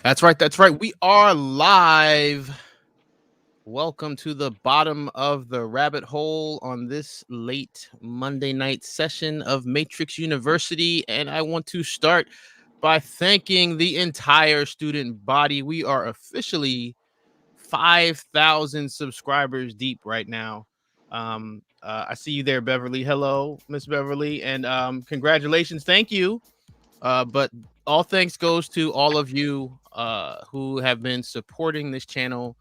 That's right. That's right. We are live. Welcome to the bottom of the rabbit hole on this late Monday night session of Matrix University. And I want to start by thanking the entire student body. We are officially 5,000 subscribers deep right now. I see you there, Beverly. Hello, Miss Beverly. And congratulations. Thank you but all thanks goes to all of you who have been supporting this channel.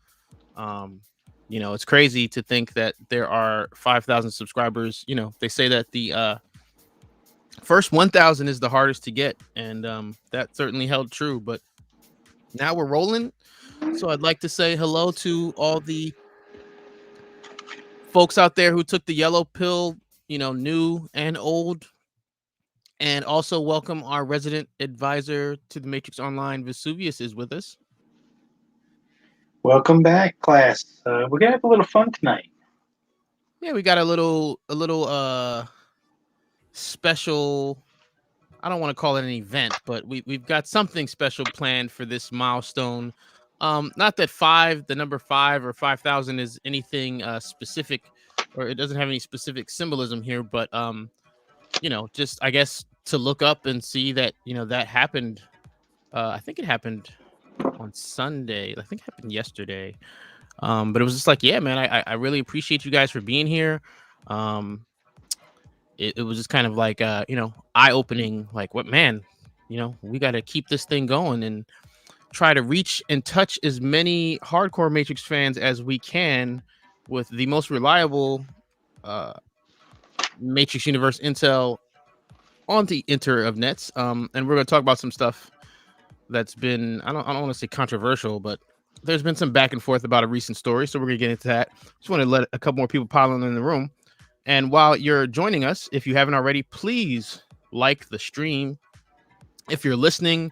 Um, it's crazy to think that there are 5,000 subscribers. They say that the first 1,000 is the hardest to get, and that certainly held true. But now we're rolling. So I'd like to say hello to all the folks out there who took the yellow pill, new and old. And also welcome our resident advisor to the Matrix Online. Vesuvius is with us. Welcome back, class. We're gonna have a little fun tonight. Yeah, we got a little special. I don't want to call it an event, but we've got something special planned for this milestone. Not that the number 5 or 5,000 is anything specific, or it doesn't have any specific symbolism here, but just I guess to look up and see that that happened. I think it happened on Sunday. I think it happened yesterday. But it was just like, yeah, man, I really appreciate you guys for being here. Um, it was just kind of like eye opening, like what man, we got to keep this thing going and try to reach and touch as many hardcore Matrix fans as we can with the most reliable uh Matrix Universe intel on the inter of nets. And we're gonna talk about some stuff that's been I don't want to say controversial, but there's been some back and forth about a recent story, so we're gonna get into that. Just want to let a couple more people pile in the room. And while you're joining us, if you haven't already, please like the stream. If you're listening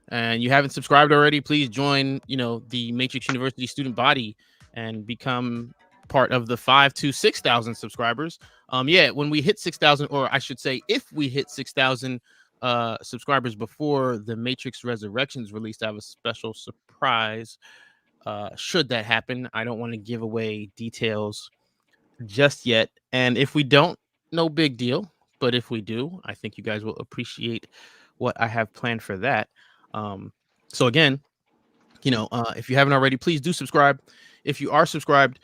and you haven't subscribed already, please join, the Matrix University student body and become part of the 5 to 6,000 subscribers. Yeah, when we hit 6,000, or I should say, if we hit 6,000 subscribers before the Matrix Resurrections released, I have a special surprise. Should that happen, I don't want to give away details just yet. And if we don't, no big deal. But if we do, I think you guys will appreciate what I have planned for that. Um, so again, if you haven't already, please do subscribe. If you are subscribed,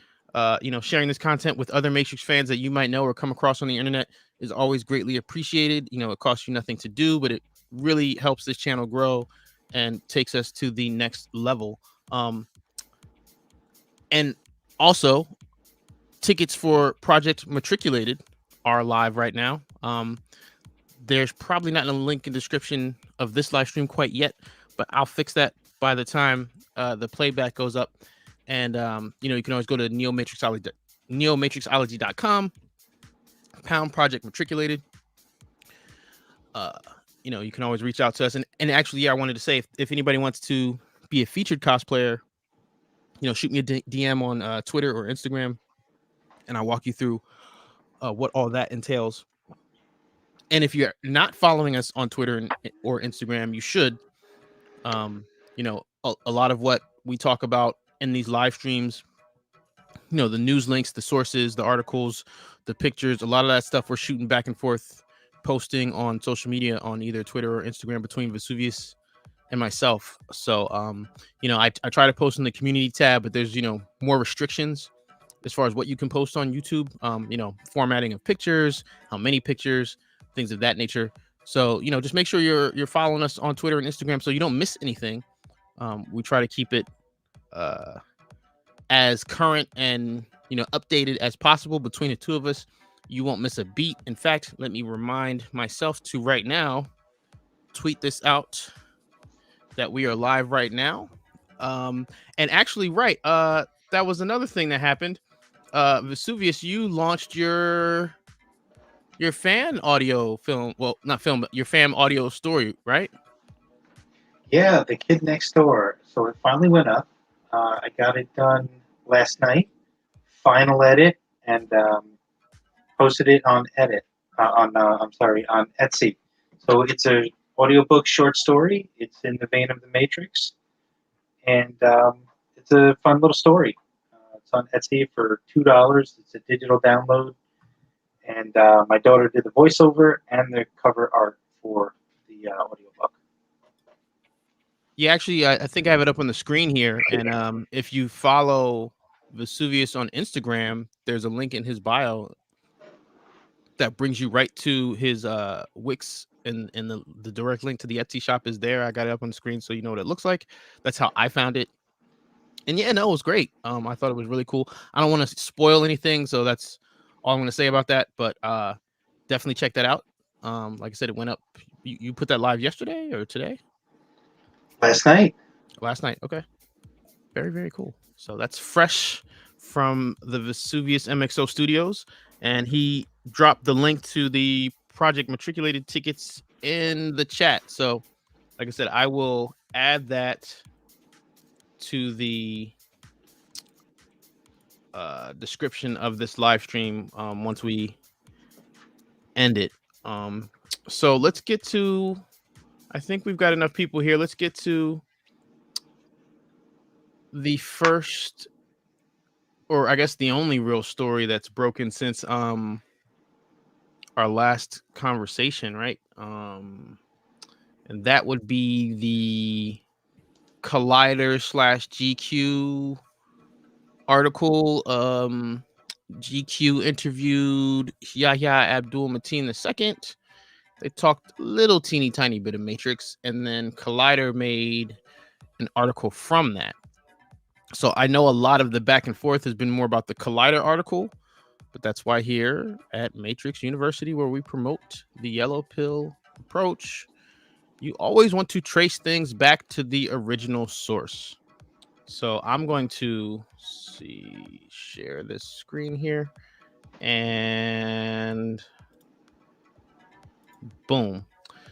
sharing this content with other Matrix fans that you might know or come across on the internet is always greatly appreciated. It costs you nothing to do, but it really helps this channel grow and takes us to the next level. And also, tickets for Project Matriculated are live right now. There's probably not a link in the description of this live stream quite yet, but I'll fix that by the time the playback goes up. And you can always go to neomatrixology.com, pound Project Matriculated. You can always reach out to us. And actually, yeah, I wanted to say if anybody wants to be a featured cosplayer, shoot me a DM on Twitter or Instagram, and I'll walk you through what all that entails. And if you're not following us on Twitter or Instagram, you should. A lot of what we talk about in these live streams, the news links, the sources, the articles, the pictures, a lot of that stuff we're shooting back and forth, posting on social media on either Twitter or Instagram between Vesuvius and myself. So, I try to post in the community tab, but there's, more restrictions as far as what you can post on YouTube, formatting of pictures, how many pictures, things of that nature. So, just make sure you're following us on Twitter and Instagram so you don't miss anything. We try to keep it as current and updated as possible between the two of us. You won't miss a beat. In fact, let me remind myself to right now tweet this out that we are live right now. And actually, right, that was another thing that happened. Vesuvius, you launched your fan audio film. Well, not film, but your fan audio story, right? Yeah, the kid next door. So it finally went up. I got it done last night. Final edit and posted it on edit I'm sorry, on Etsy. So it's a audiobook short story. It's in the vein of the Matrix. and it's a fun little story. It's on Etsy for $2. It's a digital download, and my daughter did the voiceover and the cover art for the audiobook. Yeah, actually, I think I have it up on the screen here. And if you follow Vesuvius on Instagram, there's a link in his bio that brings you right to his Wix, and the direct link to the Etsy shop is there. I got it up on the screen so you know what it looks like. That's how I found it. And yeah, no, it was great. I thought it was really cool. I don't want to spoil anything, so that's all I'm going to say about that. But definitely check that out. Like I said, it went up. You put that live yesterday or today? Last night. Last night. Okay. Very, very cool. So that's fresh from the Vesuvius MXO Studios, and he dropped the link to the Project Matriculated tickets in the chat. So, like I said, I will add that to the description of this live stream once we end it. So let's get to. I think we've got enough people here. Let's get to the first, or I guess the only real story that's broken since our last conversation, right? And that would be the Collider / GQ article. GQ interviewed Yahya Abdul Mateen II. They talked a little teeny tiny bit of Matrix, and then Collider made an article from that. So I know a lot of the back and forth has been more about the Collider article, but that's why here at Matrix University, where we promote the yellow pill approach, you always want to trace things back to the original source. So I'm going to share this screen here, and boom.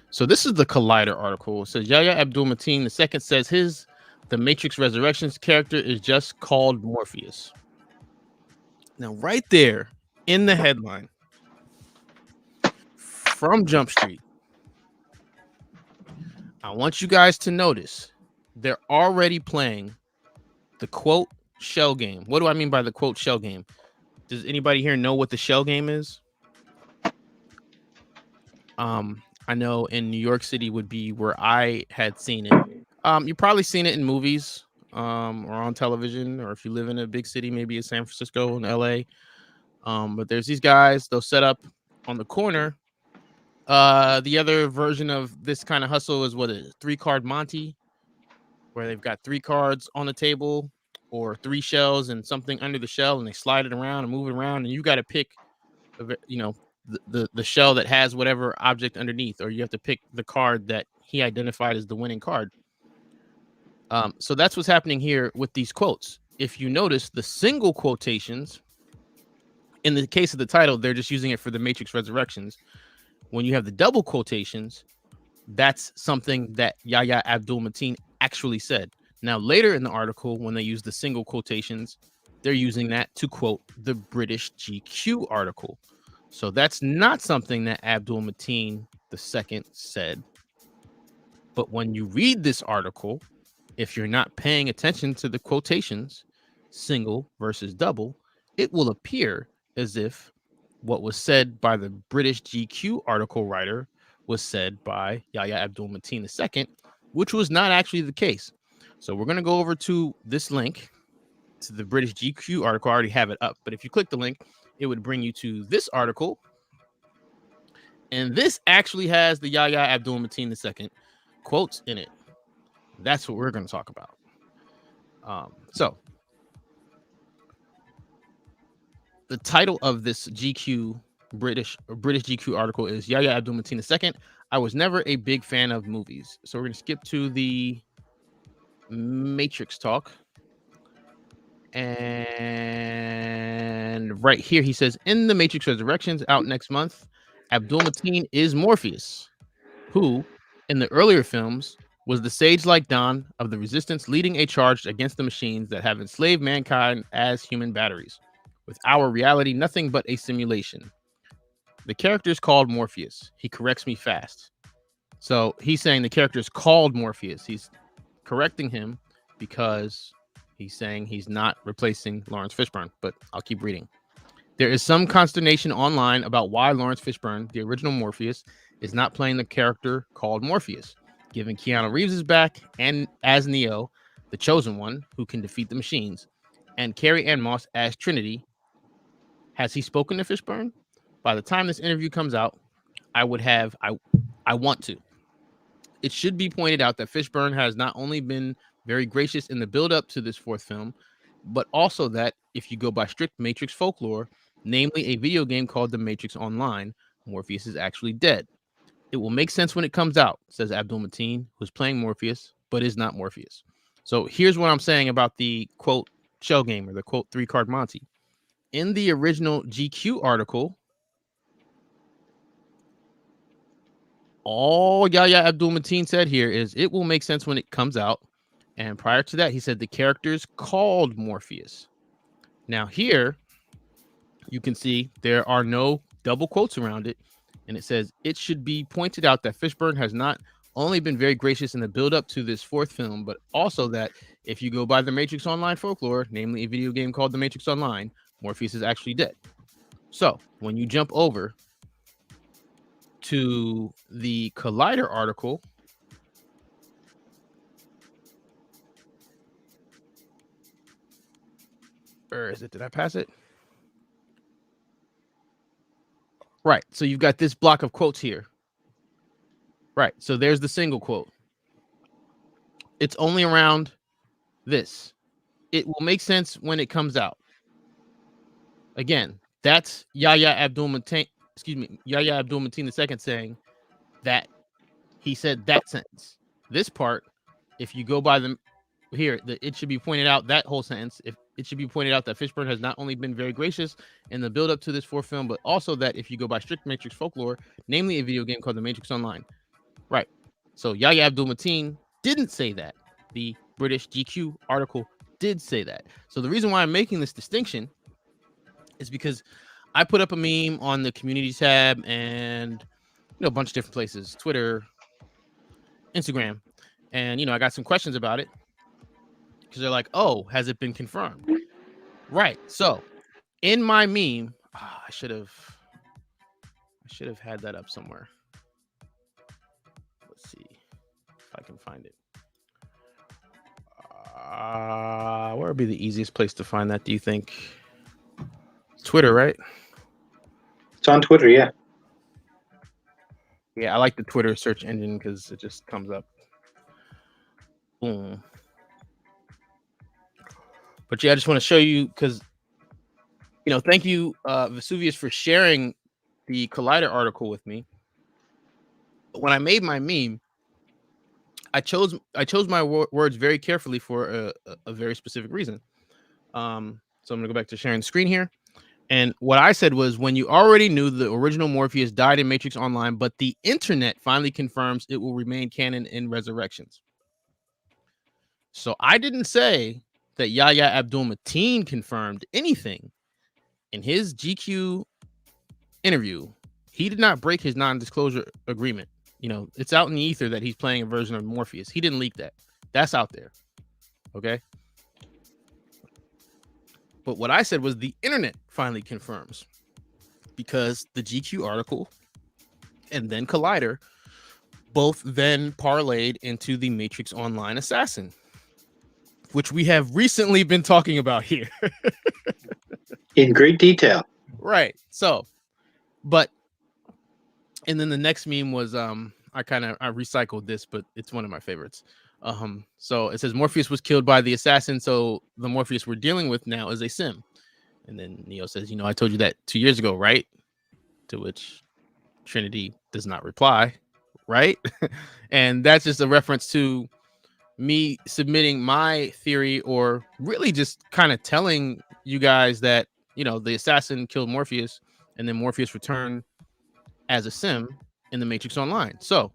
So this is the Collider article. It says Yahya Abdul Mateen II says the Matrix Resurrections character is just called Morpheus. Now, right there in the headline from Jump Street, I want you guys to notice they're already playing the quote shell game. What do I mean by the quote shell game? Does anybody here know what the shell game is? I know in New York City would be where I had seen it. You've probably seen it in movies or on television, or if you live in a big city, maybe in San Francisco and LA. But there's these guys, they'll set up on the corner. The other version of this kind of hustle is what is 3-card Monty, where they've got 3 cards on the table or 3 shells and something under the shell, and they slide it around and move it around, and you got to pick, the shell that has whatever object underneath, or you have to pick the card that he identified as the winning card. So that's what's happening here with these quotes. If you notice the single quotations, in the case of the title, they're just using it for the Matrix Resurrections. When you have the double quotations, that's something that Yahya Abdul Mateen actually said. Now, later in the article, when they use the single quotations, they're using that to quote the British GQ article. So that's not something that Abdul Mateen II said. But when you read this article, if you're not paying attention to the quotations, single versus double, it will appear as if what was said by the British GQ article writer was said by Yahya Abdul Mateen II, which was not actually the case. So we're going to go over to this link to the British GQ article. I already have it up, but if you click the link, it would bring you to this article. And this actually has the Yahya Abdul Mateen II quotes in it. That's what we're going to talk about. So the title of this British GQ article is Yahya Abdul Mateen II. I was never a big fan of movies. So we're going to skip to the Matrix talk. And right here, he says, in the Matrix Resurrections out next month, Abdul Mateen is Morpheus, who, in the earlier films, was the sage-like Don of the Resistance leading a charge against the machines that have enslaved mankind as human batteries. With our reality nothing but a simulation. The character is called Morpheus. He corrects me fast. So he's saying the character is called Morpheus. He's correcting him because he's saying he's not replacing Lawrence Fishburne, but I'll keep reading. There is some consternation online about why Lawrence Fishburne, the original Morpheus, is not playing the character called Morpheus, given Keanu Reeves is back and as Neo, the chosen one who can defeat the machines, and Carrie Ann Moss as Trinity. Has he spoken to Fishburne? By the time this interview comes out, I want to. It should be pointed out that Fishburne has not only been very gracious in the build-up to this fourth film, but also that if you go by strict Matrix folklore, namely a video game called The Matrix Online, Morpheus is actually dead. It will make sense when it comes out, says Abdul Mateen, who's playing Morpheus, but is not Morpheus. So here's what I'm saying about the, quote, shell game, or the, quote, 3-card Monty. In the original GQ article, all Yahya Abdul Mateen said here is it will make sense when it comes out. And prior to that, he said the character's called Morpheus. Now here, you can see there are no double quotes around it. And it says, it should be pointed out that Fishburne has not only been very gracious in the build-up to this fourth film, but also that if you go by the Matrix Online folklore, namely a video game called The Matrix Online, Morpheus is actually dead. So when you jump over to the Collider article, where is it? Did I pass it? Right. So you've got this block of quotes here. Right. So there's the single quote. It's only around this. It will make sense when it comes out. Again, that's Yahya Abdul Mateen II saying that he said that sentence. This part, if you go by the here, it should be pointed out, that whole sentence, if it should be pointed out that Fishburne has not only been very gracious in the build up to this fourth film, but also that if you go by strict Matrix folklore, namely a video game called The Matrix Online. Right. So Yahya Abdul Mateen didn't say that. The British GQ article did say that. So the reason why I'm making this distinction is because I put up a meme on the community tab and a bunch of different places, Twitter, Instagram, and I got some questions about it because they're like, "Oh, has it been confirmed?" Right. So in my meme, I should have had that up somewhere. Let's see if I can find it. Where would be the easiest place to find that? Do you think? Twitter, right? It's on Twitter, yeah. Yeah, I like the Twitter search engine because it just comes up. Boom. But yeah, I just want to show you because, thank you, Vesuvius, for sharing the Collider article with me. When I made my meme, I chose my words very carefully for a very specific reason. So I'm gonna go back to sharing the screen here. And what I said was, when you already knew the original Morpheus died in Matrix Online, but the internet finally confirms it will remain canon in Resurrections. So I didn't say that Yahya Abdul Mateen confirmed anything in his GQ interview. He did not break his non-disclosure agreement. It's out in the ether that he's playing a version of Morpheus. He didn't leak that. That's out there. Okay. But what I said was the internet finally confirms, because the GQ article and then Collider both then parlayed into the Matrix Online assassin, which we have recently been talking about here. In great detail. Right. So, and then the next meme was, I recycled this, but it's one of my favorites. So it says Morpheus was killed by the assassin, so the Morpheus we're dealing with now is a sim. And then Neo says, I told you that 2 years ago, right? To which Trinity does not reply, right? And that's just a reference to me submitting my theory, or really just kind of telling you guys that, the assassin killed Morpheus, and then Morpheus returned as a sim in the Matrix Online. So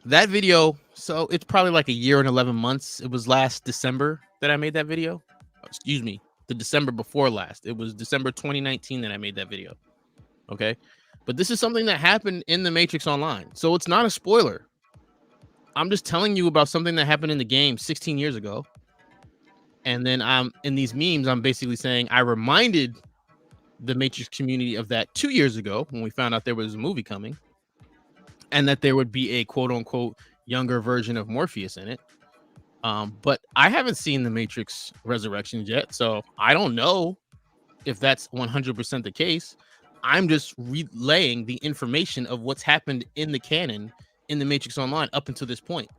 that video, so it's probably like a year and 11 months. It was last December that I made that video. Excuse me, the December before last. It was December 2019 that I made that video. Okay. But this is something that happened in the Matrix Online. So it's not a spoiler. I'm just telling you about something that happened in the game 16 years ago. And then I'm in these memes, I'm basically saying I reminded the Matrix community of that 2 years ago when we found out there was a movie coming and that there would be a quote unquote younger version of Morpheus in it. But I haven't seen the Matrix Resurrections yet, so I don't know if that's 100% the case. I'm just relaying the information of what's happened in the canon in the Matrix Online up until this point.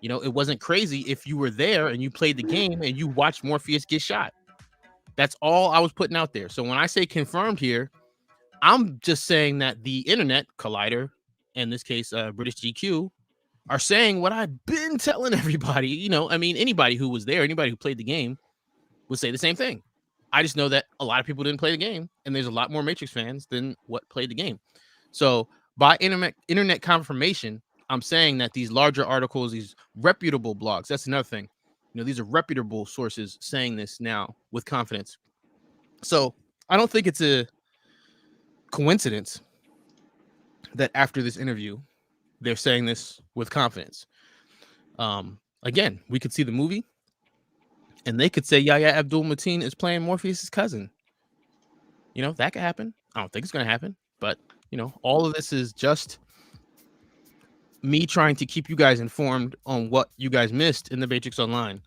You know, it wasn't crazy if you were there and you played the game and you watched Morpheus get shot. That's all I was putting out there. So when I say confirmed here, I'm just saying that the internet, Collider, in this case, British GQ, are saying what I've been telling everybody. You know, I mean, anybody who was there, anybody who played the game would say the same thing. I just know that a lot of people didn't play the game, and there's a lot more Matrix fans than what played the game. So by internet confirmation, I'm saying that these larger articles, these reputable blogs, that's another thing. You know, these are reputable sources saying this now with confidence. So I don't think it's a coincidence that after this interview, they're saying this with confidence. Again, we could see the movie, and they could say Yahya Abdul-Mateen is playing Morpheus' cousin. You know, that could happen. I don't think it's going to happen, but you know, all of this is just me trying to keep you guys informed on what you guys missed in the Matrix Online.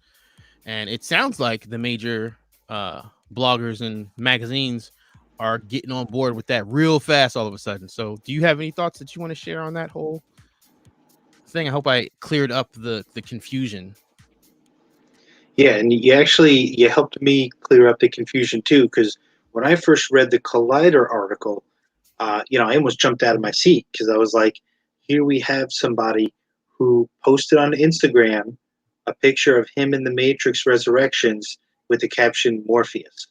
And it sounds like the major bloggers and magazines are getting on board with that real fast all of a sudden. So do you have any thoughts that you want to share on that whole thing? I hope I cleared up the confusion. Yeah, and you helped me clear up the confusion too, because when I first read the Collider article, I almost jumped out of my seat because I was like, here we have somebody who posted on Instagram a picture of him in the Matrix Resurrections with the caption Morpheus,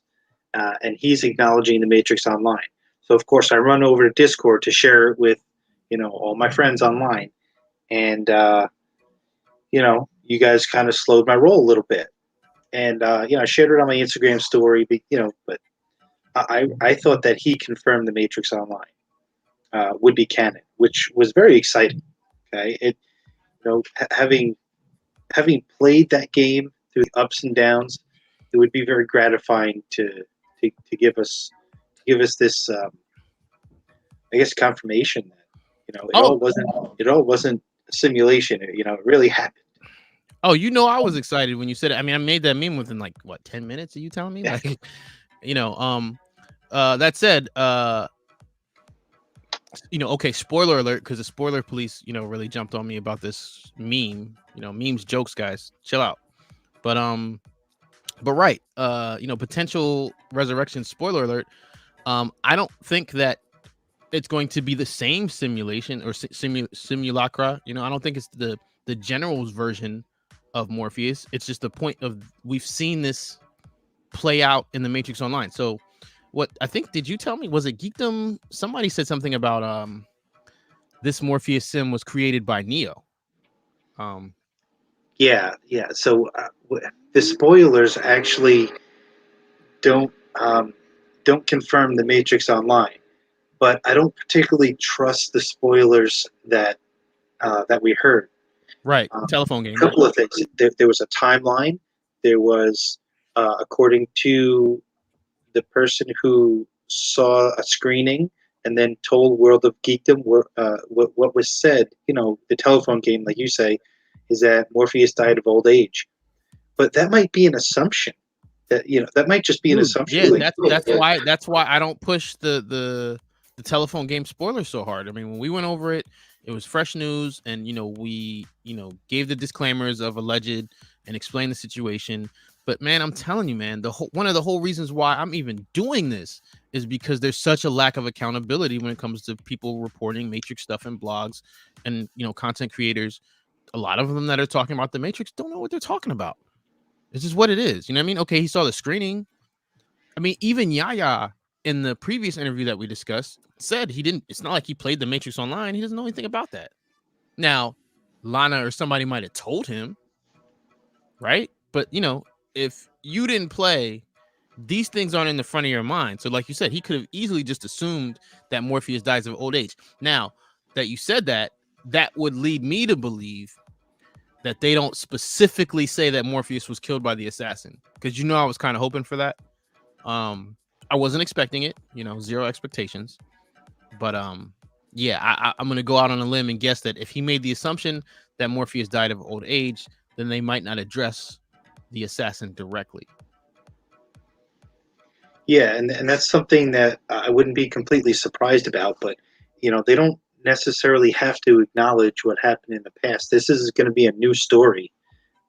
and he's acknowledging the Matrix Online. So of course I run over to Discord to share it with all my friends online, and you guys kind of slowed my roll a little bit. And I shared it on my Instagram story, but I thought that he confirmed the Matrix Online would be canon, which was very exciting. Okay, having played that game through the ups and downs, it would be very gratifying to give us this, I guess, confirmation that it all wasn't a simulation. It really happened. Oh, I was excited when you said it. I mean, I made that meme within like what 10 minutes of you telling me? Like, that said, okay, spoiler alert, because the spoiler police, really jumped on me about this meme. Memes, jokes, guys, chill out. But right, potential resurrection, spoiler alert. I don't think that it's going to be the same simulation or simulacra. I don't think it's the general's version of Morpheus. It's just the point of we've seen this play out in the Matrix Online. So what I think, did you tell me, was it Geekdom? Somebody said something about this Morpheus sim was created by Neo. Yeah. So the spoilers actually don't confirm the Matrix Online, but I don't particularly trust the spoilers that we heard. Right, telephone game. A couple of things. There was a timeline. There was, according to the person who saw a screening and then told World of Geekdom what was said. The telephone game, like you say, is that Morpheus died of old age, but that might be an assumption. That might just be an assumption. Yeah, that's why I don't push the telephone game spoilers so hard. I mean, when we went over it, it was fresh news, and we gave the disclaimers of alleged and explained the situation. But man, I'm telling you, man, one of the whole reasons why I'm even doing this is because there's such a lack of accountability when it comes to people reporting Matrix stuff in blogs and content creators. A lot of them that are talking about the Matrix don't know what they're talking about. This is what it is. You know what I mean? Okay, he saw the screening. I mean, even Yahya in the previous interview that we discussed said he didn't. It's not like he played the Matrix Online. He doesn't know anything about that. Now, Lana or somebody might have told him, right? But if you didn't play, these things aren't in the front of your mind. So, like you said, he could have easily just assumed that Morpheus dies of old age. Now that you said that, that would lead me to believe that they don't specifically say that Morpheus was killed by the assassin, because I was kind of hoping for that. I wasn't expecting it, zero expectations. But yeah, I'm gonna go out on a limb and guess that if he made the assumption that Morpheus died of old age, then they might not address the assassin directly. Yeah, and that's something that I wouldn't be completely surprised about, but they don't necessarily have to acknowledge what happened in the past. This is going to be a new story,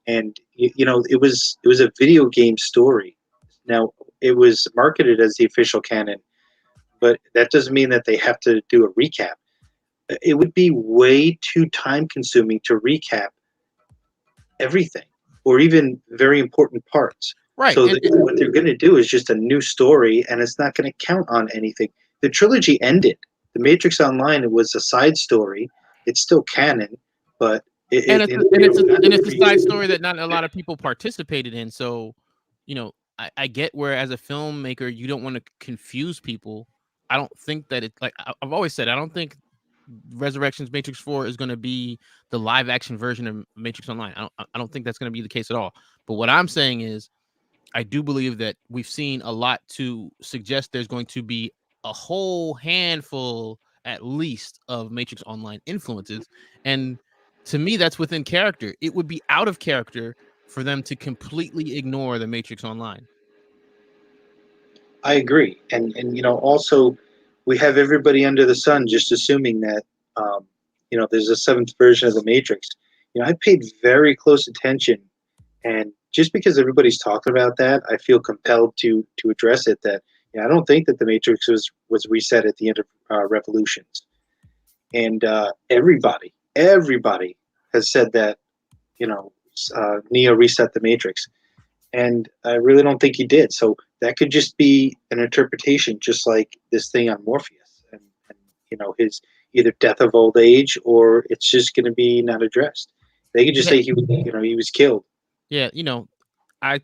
and it was a video game story. Now it was marketed as the official canon, but that doesn't mean that they have to do a recap. It would be way too time consuming to recap everything or even very important parts. Right. So what they're going to do is just a new story, and it's not going to count on anything. The trilogy ended. The Matrix Online was a side story. It's still canon, but it's a side story that not a lot of people participated in. So, I get where as a filmmaker you don't want to confuse people. I don't think that it like I've always said I don't think Resurrections Matrix 4 is going to be the live action version of Matrix Online. I don't think that's going to be the case at all. But what I'm saying is I do believe that we've seen a lot to suggest there's going to be a whole handful at least of Matrix Online influences, and to me that's within character. It would be out of character for them to completely ignore the Matrix Online. I agree, and also we have everybody under the sun just assuming that there's a seventh version of the Matrix. I paid very close attention, and just because everybody's talking about that, I feel compelled to address it. That I don't think that the Matrix was reset at the end of Revolutions, and everybody has said that Neo reset the Matrix, and I really don't think he did. So that could just be an interpretation, just like this thing on Morpheus, and his either death of old age or it's just going to be not addressed. They could just say he was killed. Yeah, I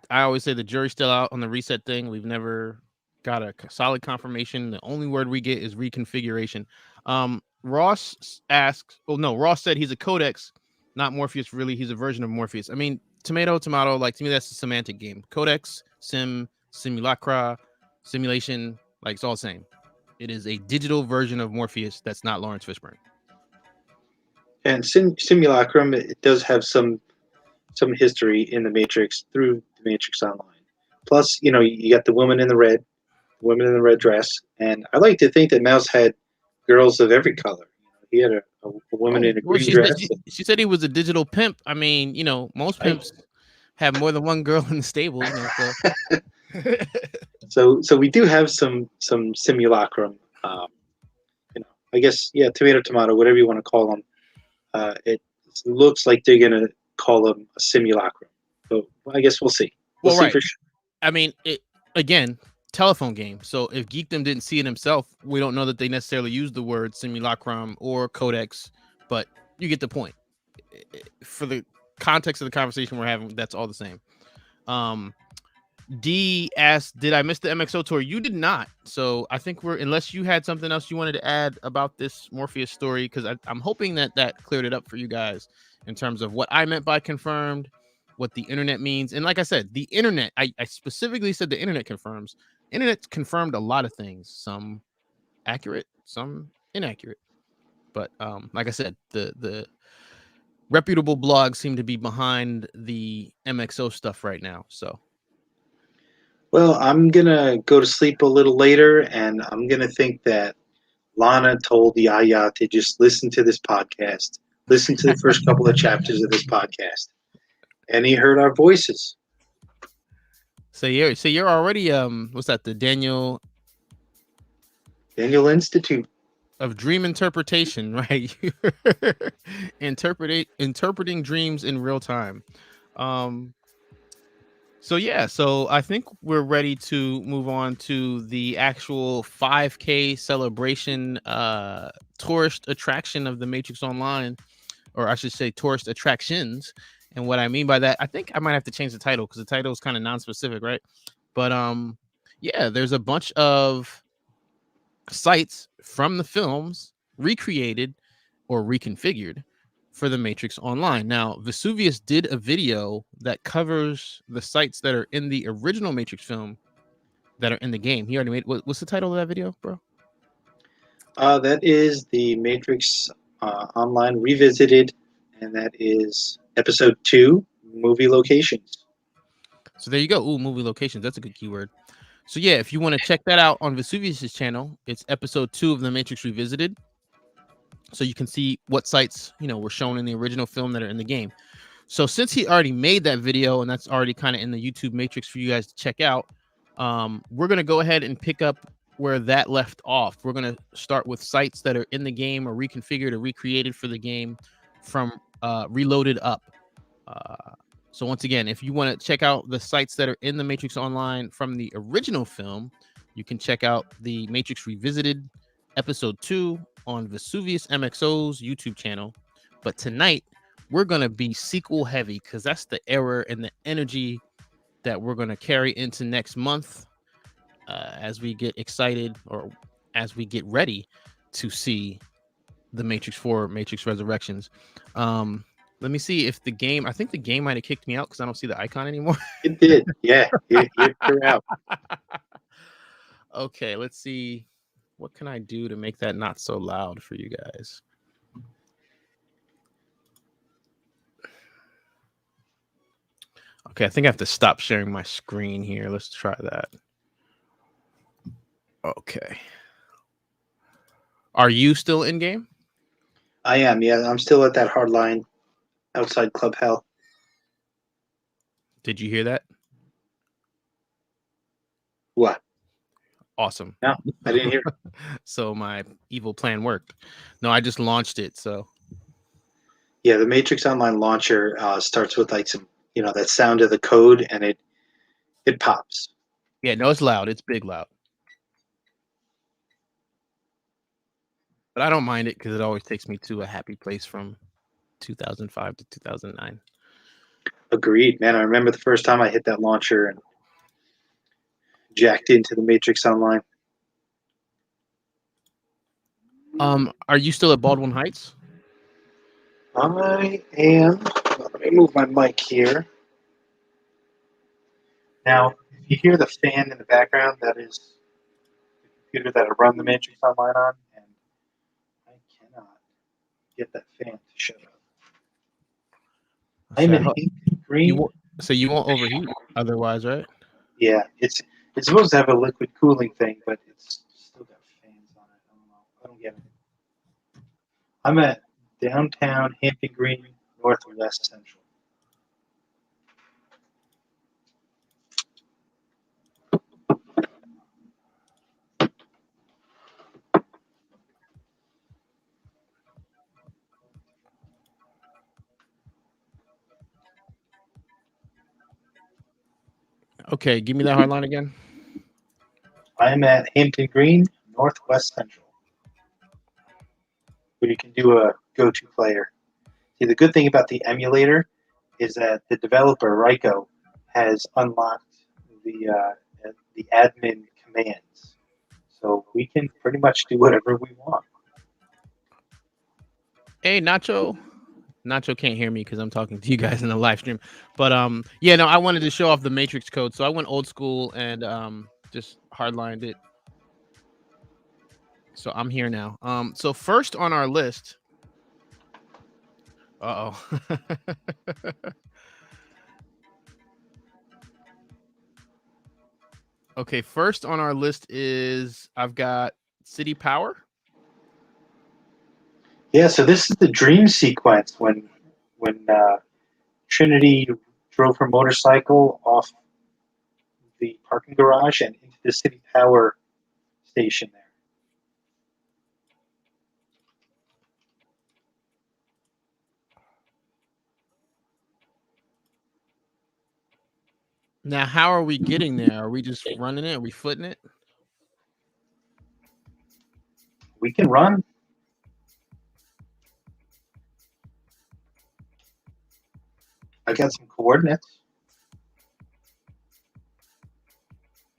I always say the jury's still out on the reset thing. We've never got a solid confirmation. The only word we get is reconfiguration. Ross asks, oh no, Ross said he's a codex, not Morpheus. Really, he's a version of Morpheus. I mean, tomato, tomato. Like to me, that's a semantic game. Codex, simulacra, simulation. Like it's all the same. It is a digital version of Morpheus that's not Lawrence Fishburne. And Simulacrum, it does have some history in the Matrix through the Matrix Online. Plus, you got the woman in the red, women in the red dress, and I like to think that Mouse had girls of every color. He had a woman in a green dress. She said he was a digital pimp. I mean, most pimps have more than one girl in the stable. So we do have some simulacrum. I guess tomato, tomato, whatever you want to call them. It looks like they're gonna call them a simulacrum. So I guess we'll see. We'll see for sure. I mean, again, telephone game. So if Geekdom didn't see it himself, we don't know that they necessarily use the word simulacrum or codex, but you get the point. For the context of the conversation we're having, that's all the same. D asked, did I miss the MXO tour? You did not. So I think unless you had something else you wanted to add about this Morpheus story, because I'm hoping that cleared it up for you guys in terms of what I meant by confirmed, what the internet means. And like I said, the internet, I specifically said the internet confirms. Internet confirmed a lot of things, some accurate, some inaccurate. But like I said, the reputable blogs seem to be behind the MXO stuff right now. So. Well, I'm gonna go to sleep a little later, and I'm gonna think that Lana told Yaya to just listen to this podcast, listen to the first couple of chapters of this podcast, and he heard our voices. So you're already what's that? The Daniel Institute of Dream Interpretation, right? Interpreting dreams in real time. So I think we're ready to move on to the actual 5K celebration tourist attraction of the Matrix Online, or I should say tourist attractions. And what I mean by that, I think I might have to change the title because the title is kind of non-specific, right? But there's a bunch of sites from the films recreated or reconfigured for the Matrix Online. Now, Vesuvius did a video that covers the sites that are in the original Matrix film that are in the game. He already made. What's the title of that video, bro? That is the Matrix Online Revisited, and that is episode 2, movie locations. So there you go. Ooh, movie locations. That's a good keyword. So yeah, if you want to check that out on Vesuvius's channel, it's episode 2 of the Matrix Revisited. So you can see what sites, were shown in the original film that are in the game. So since he already made that video and that's already kind of in the YouTube Matrix for you guys to check out, we're going to go ahead and pick up where that left off. We're going to start with sites that are in the game or reconfigured or recreated for the game from Reloaded up. So once again, if you want to check out the sites that are in the Matrix Online from the original film, you can check out the Matrix Revisited episode 2 on Vesuvius MXO's YouTube channel. But tonight, we're going to be sequel heavy because that's the era and the energy that we're going to carry into next month as we get excited or as we get ready to see the Matrix 4, Matrix Resurrections. Let me see if the game, I think the game might have kicked me out because I don't see the icon anymore. It did. Yeah, you're out. Okay, let's see. What can I do to make that not so loud for you guys? Okay, I think I have to stop sharing my screen here. Let's try that. Okay. Are you still in game? I am, yeah. I'm still at that hard line outside Club Hell. Did you hear that? What? Awesome. No, I didn't hear. So my evil plan worked. No, I just launched it. So yeah, the Matrix Online launcher starts with like some, that sound of the code, and it pops. Yeah, no, it's loud. It's big loud. But I don't mind it because it always takes me to a happy place from 2005 to 2009. Agreed, man. I remember the first time I hit that launcher and jacked into the Matrix Online. Are you still at Baldwin Heights? I am. Let me move my mic here. Now, if you hear the fan in the background, that is the computer that I run the Matrix Online on, and I cannot get that fan to shut up. I'm in green. So you won't overheat otherwise, right? Yeah, it's supposed to have a liquid cooling thing, but it's still got fans on it. I don't know. I don't get it. I'm at downtown Hampton Green, Northwest Central. Okay, give me that hard line again. I'm at Hampton Green, Northwest Central, where you can do a go-to player. See, the good thing about the emulator is that the developer, Ryko, has unlocked the admin commands. So we can pretty much do whatever we want. Hey, Nacho. Nacho can't hear me because I'm talking to you guys in the live stream. But yeah, no, I wanted to show off the Matrix code. So I went old school and just hardlined it. So I'm here now. So first on our list. Uh-oh. Okay, first on our list is I've got City Power. Yeah, so this is the dream sequence when Trinity drove her motorcycle off the parking garage and into the City Power station there. Now, how are we getting there? Are we just running it? Are we footing it? We can run. I got some coordinates.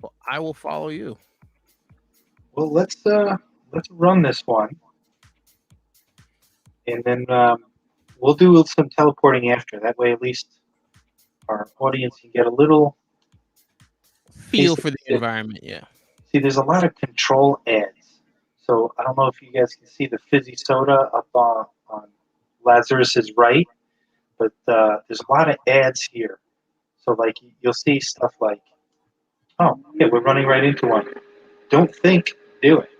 Well, I will follow you. Well, let's run this one, and then we'll do some teleporting after. That way, at least our audience can get a little Feel taste of for the the city. environment, yeah. See, there's a lot of control ads. So I don't know if you guys can see the fizzy soda up on Lazarus's right, but there's a lot of ads here. So like you'll see stuff like, oh, okay, we're running right into one. Don't think, do it.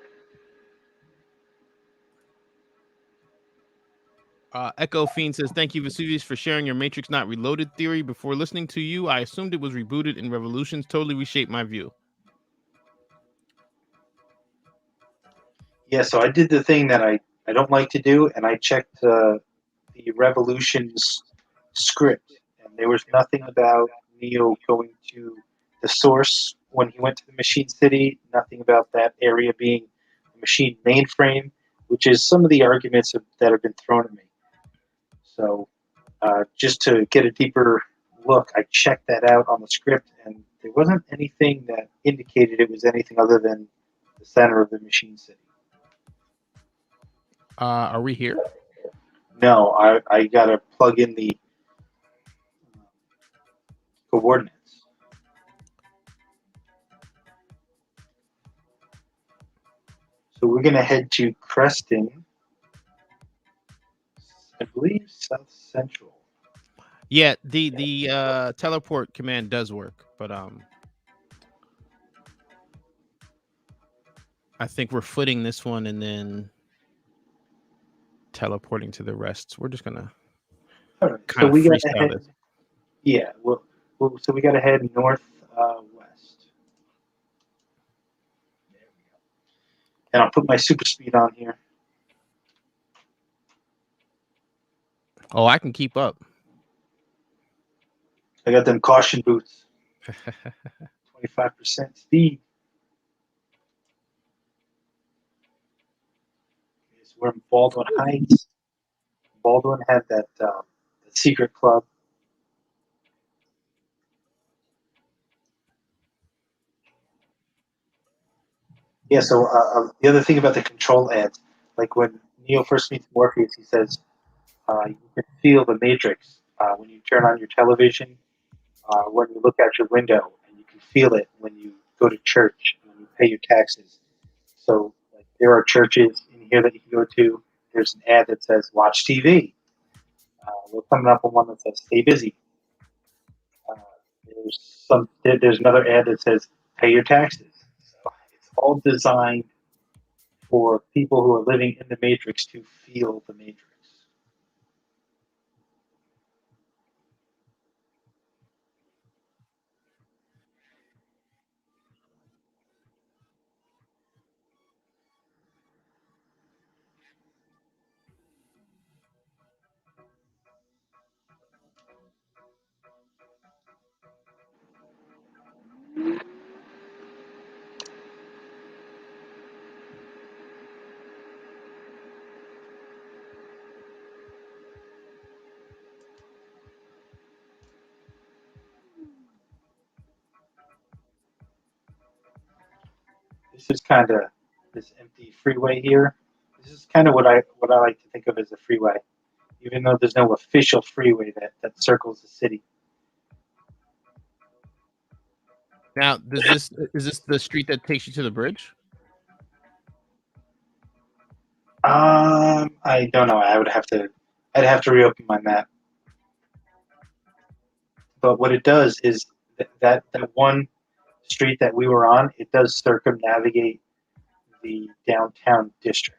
Echo Fiend says, "Thank you, Vesuvius, for sharing your Matrix Not Reloaded theory. Before listening to you, I assumed it was rebooted in Revolutions. Totally reshaped my view." Yeah, so I did the thing that I don't like to do, and I checked the Revolutions script, and there was nothing about Neo going to the source when he went to the Machine City, nothing about that area being a machine mainframe, which is some of the arguments that have been thrown at me. So just to get a deeper look, I checked that out on the script, and there wasn't anything that indicated it was anything other than the center of the Machine City. Are we here? No, I got to plug in the coordinates. So we're going to head to Creston, I believe South Central. Yeah, the teleport command does work, but I think we're footing this one and then teleporting to the rest. We're just gonna All right, so kind of we got to freestyle head. this. Yeah, so we got to head north west, and I'll put my super speed on here. Oh, I can keep up. I got them caution boots, 25% speed. Okay, so we're in Baldwin Heights. Baldwin had that secret club. Yeah, so the other thing about the control ads, like when Neo first meets Morpheus, he says, you can feel the matrix when you turn on your television, when you look out your window, and you can feel it when you go to church, when you pay your taxes. So like, there are churches in here that you can go to. There's an ad that says "Watch TV." We're coming up on one that says "Stay busy." Uh, there's another ad that says "Pay your taxes." So it's all designed for people who are living in the matrix to feel the matrix. This is kind of this empty freeway here. This is kind of what I like to think of as a freeway, even though there's no official freeway that circles the city. Now, does this is this the street that takes you to the bridge? I don't know. I'd have to reopen my map. But what it does is that one street that we were on, it does circumnavigate the downtown district.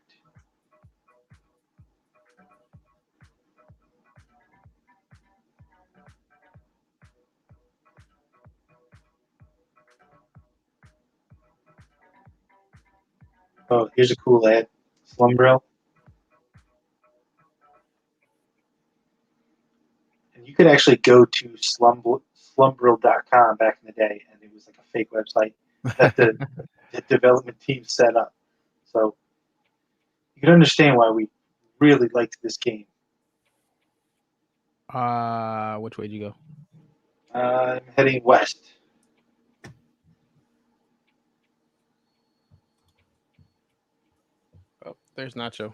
Oh, here's a cool ad, Slumbrill. And you could actually go to slumbrill.com back in the day, and it was like a fake website that the development team set up. So you can understand why we really liked this game. Which way do you go? I'm heading west. Oh, there's Nacho.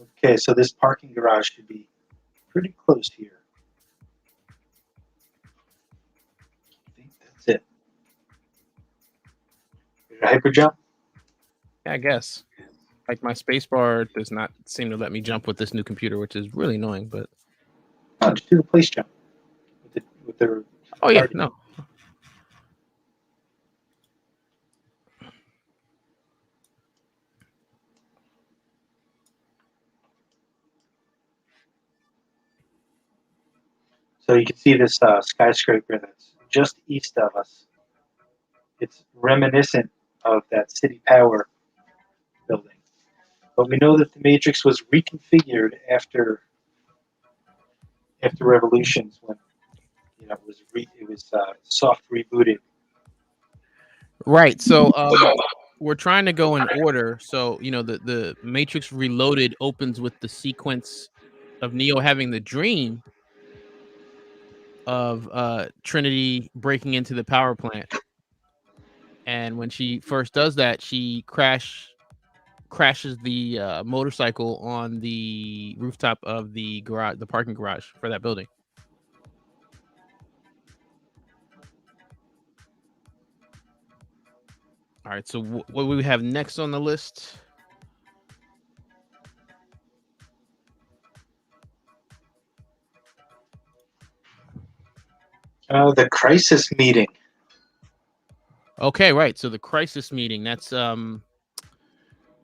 Okay, so this parking garage should be pretty close here. I think that's it. Hyper jump? Yeah, I guess. Like my space bar does not seem to let me jump with this new computer, which is really annoying. But Oh, just do the place jump with the oh yeah, target. no. So you can see this skyscraper that's just east of us. It's reminiscent of that City Power building. But we know that the Matrix was reconfigured after Revolutions when it was soft rebooted. Right. So we're trying to go in order. So the Matrix Reloaded opens with the sequence of Neo having the dream of Trinity breaking into the power plant. And when she first does that, she crashes the motorcycle on the rooftop of the parking garage for that building. All right, so what we have next on the list? The crisis meeting. Okay, right. So the crisis meeting. That's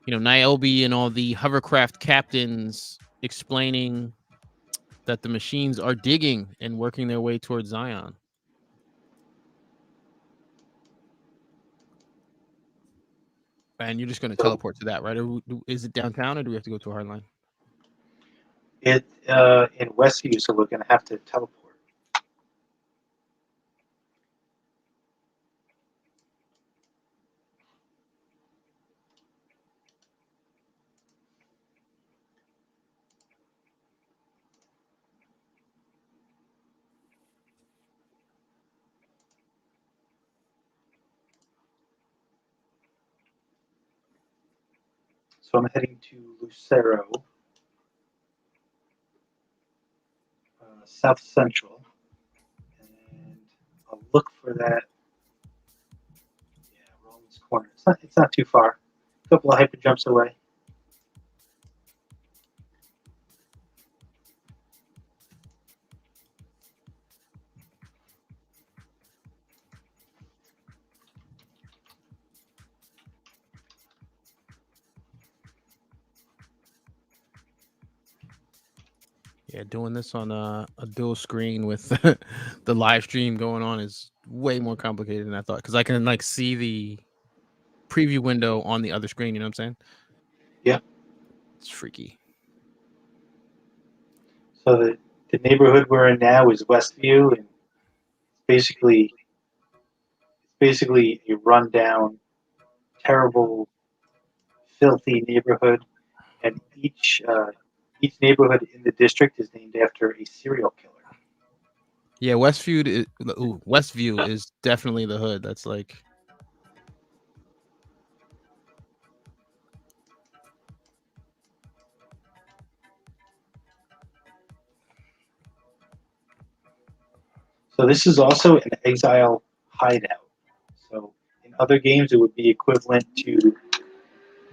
Niobe and all the hovercraft captains explaining that the machines are digging and working their way towards Zion. And you're just going to teleport to that, right? Or is it downtown, or do we have to go to a hardline? It in Westview, so we're going to have to teleport. So I'm heading to Lucero, South Central, and I'll look for that. Yeah, we're on this corner. It's not too far. A couple of hyper jumps away. Yeah, doing this on a dual screen with the live stream going on is way more complicated than I thought, because I can see the preview window on the other screen. You know what I'm saying? Yeah. It's freaky. So the neighborhood we're in now is Westview, and it's basically a rundown, terrible, filthy neighborhood, and each neighborhood in the district is named after a serial killer. Yeah, Westview is definitely the hood. That's like. So this is also an exile hideout. So in other games, it would be equivalent to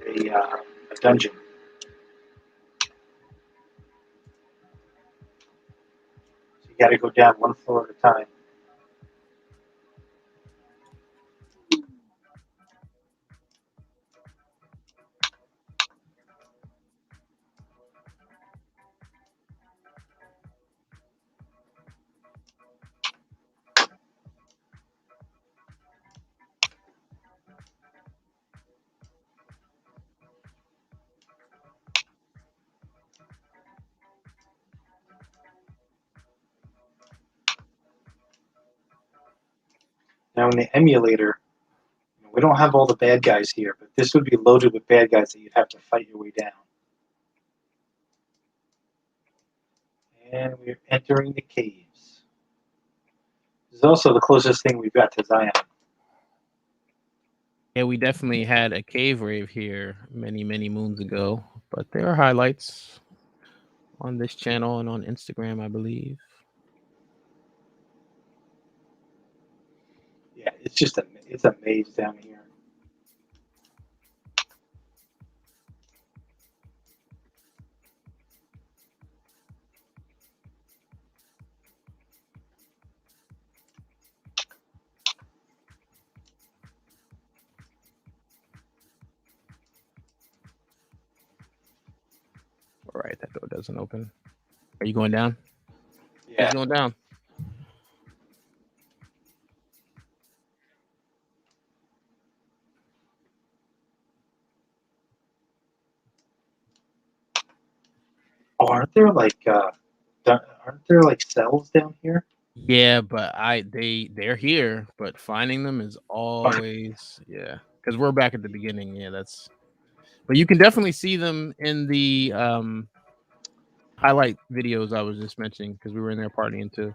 a dungeon. So you got to go down one floor at a time. Now in the emulator, we don't have all the bad guys here, but this would be loaded with bad guys that you'd have to fight your way down. And we're entering the caves. This is also the closest thing we've got to Zion. Yeah, we definitely had a cave rave here many, many moons ago, but there are highlights on this channel and on Instagram, I believe. Yeah, it's just it's a maze down here. All right, that door doesn't open. Are you going down? Yeah. He's going down. Oh, aren't there like cells down here? Yeah, but they're here, but finding them is always because we're back at the beginning. Yeah, but you can definitely see them in the highlight videos I was just mentioning because we were in there partying too.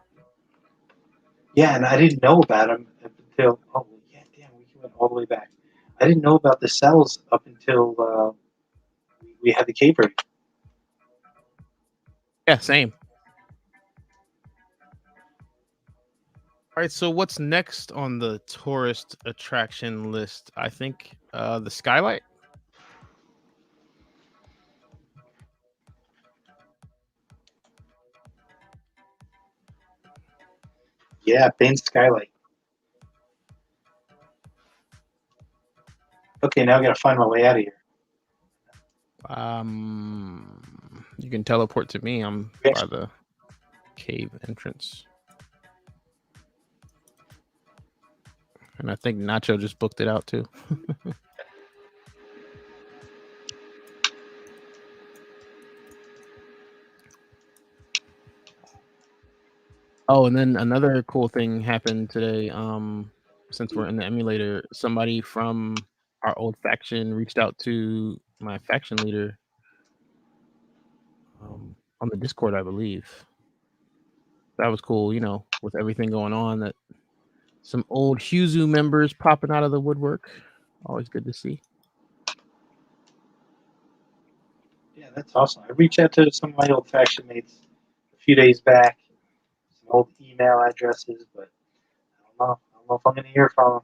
Yeah, and I didn't know about them until yeah, damn, we went all the way back. I didn't know about the cells up until we had the cave raid. Yeah, same. All right, so what's next on the tourist attraction list? I think the skylight. Yeah, Bane's Skylight. Okay, now I gotta find my way out of here. You can teleport to me. I'm Yes. by the cave entrance. And I think Nacho just booked it out too. Oh, and then another cool thing happened today. Since we're in the emulator, somebody from our old faction reached out to my faction leader on the Discord, I believe. That was cool, with everything going on, that some old Huzu members popping out of the woodwork. Always good to see. Yeah, that's awesome. I reached out to some of my old faction mates a few days back, some old email addresses, but I don't know if I'm gonna hear from them.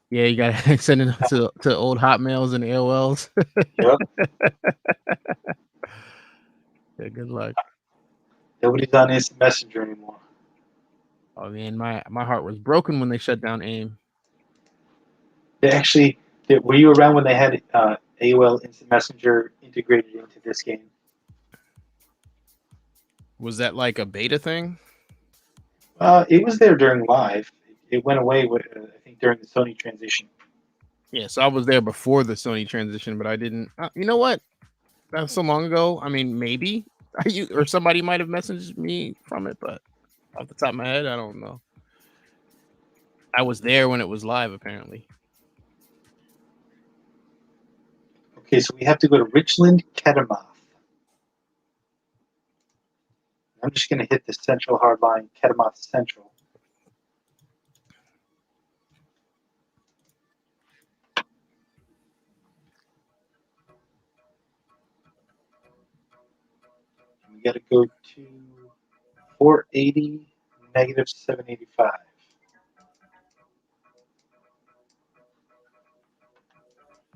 Yeah, you gotta send it to old Hotmails and AOLs. Yep. Yeah, good luck. Nobody's on Instant Messenger anymore. Oh man, my heart was broken when they shut down AIM. Were you around when they had AOL Instant Messenger integrated into this game? Was that like a beta thing? It was there during live. It went away, I think, during the Sony transition. Yeah, so I was there before the Sony transition, but I didn't. You know what? That was so long ago. I mean, maybe you or somebody might have messaged me from it, but off the top of my head, I don't know. I was there when it was live, apparently. Okay, so we have to go to Richland, Kedamoth. I'm just going to hit the central hardline, Kedamoth Central. We got to go to 480, negative 785.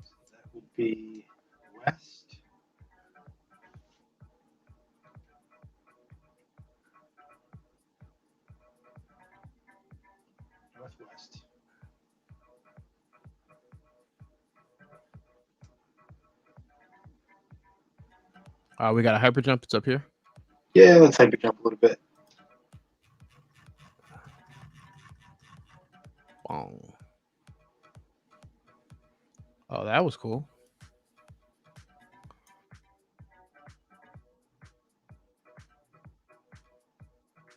So that would be west. Northwest. We got a hyper jump. It's up here. Yeah, let's hyper jump a little bit. Bong. Oh, that was cool.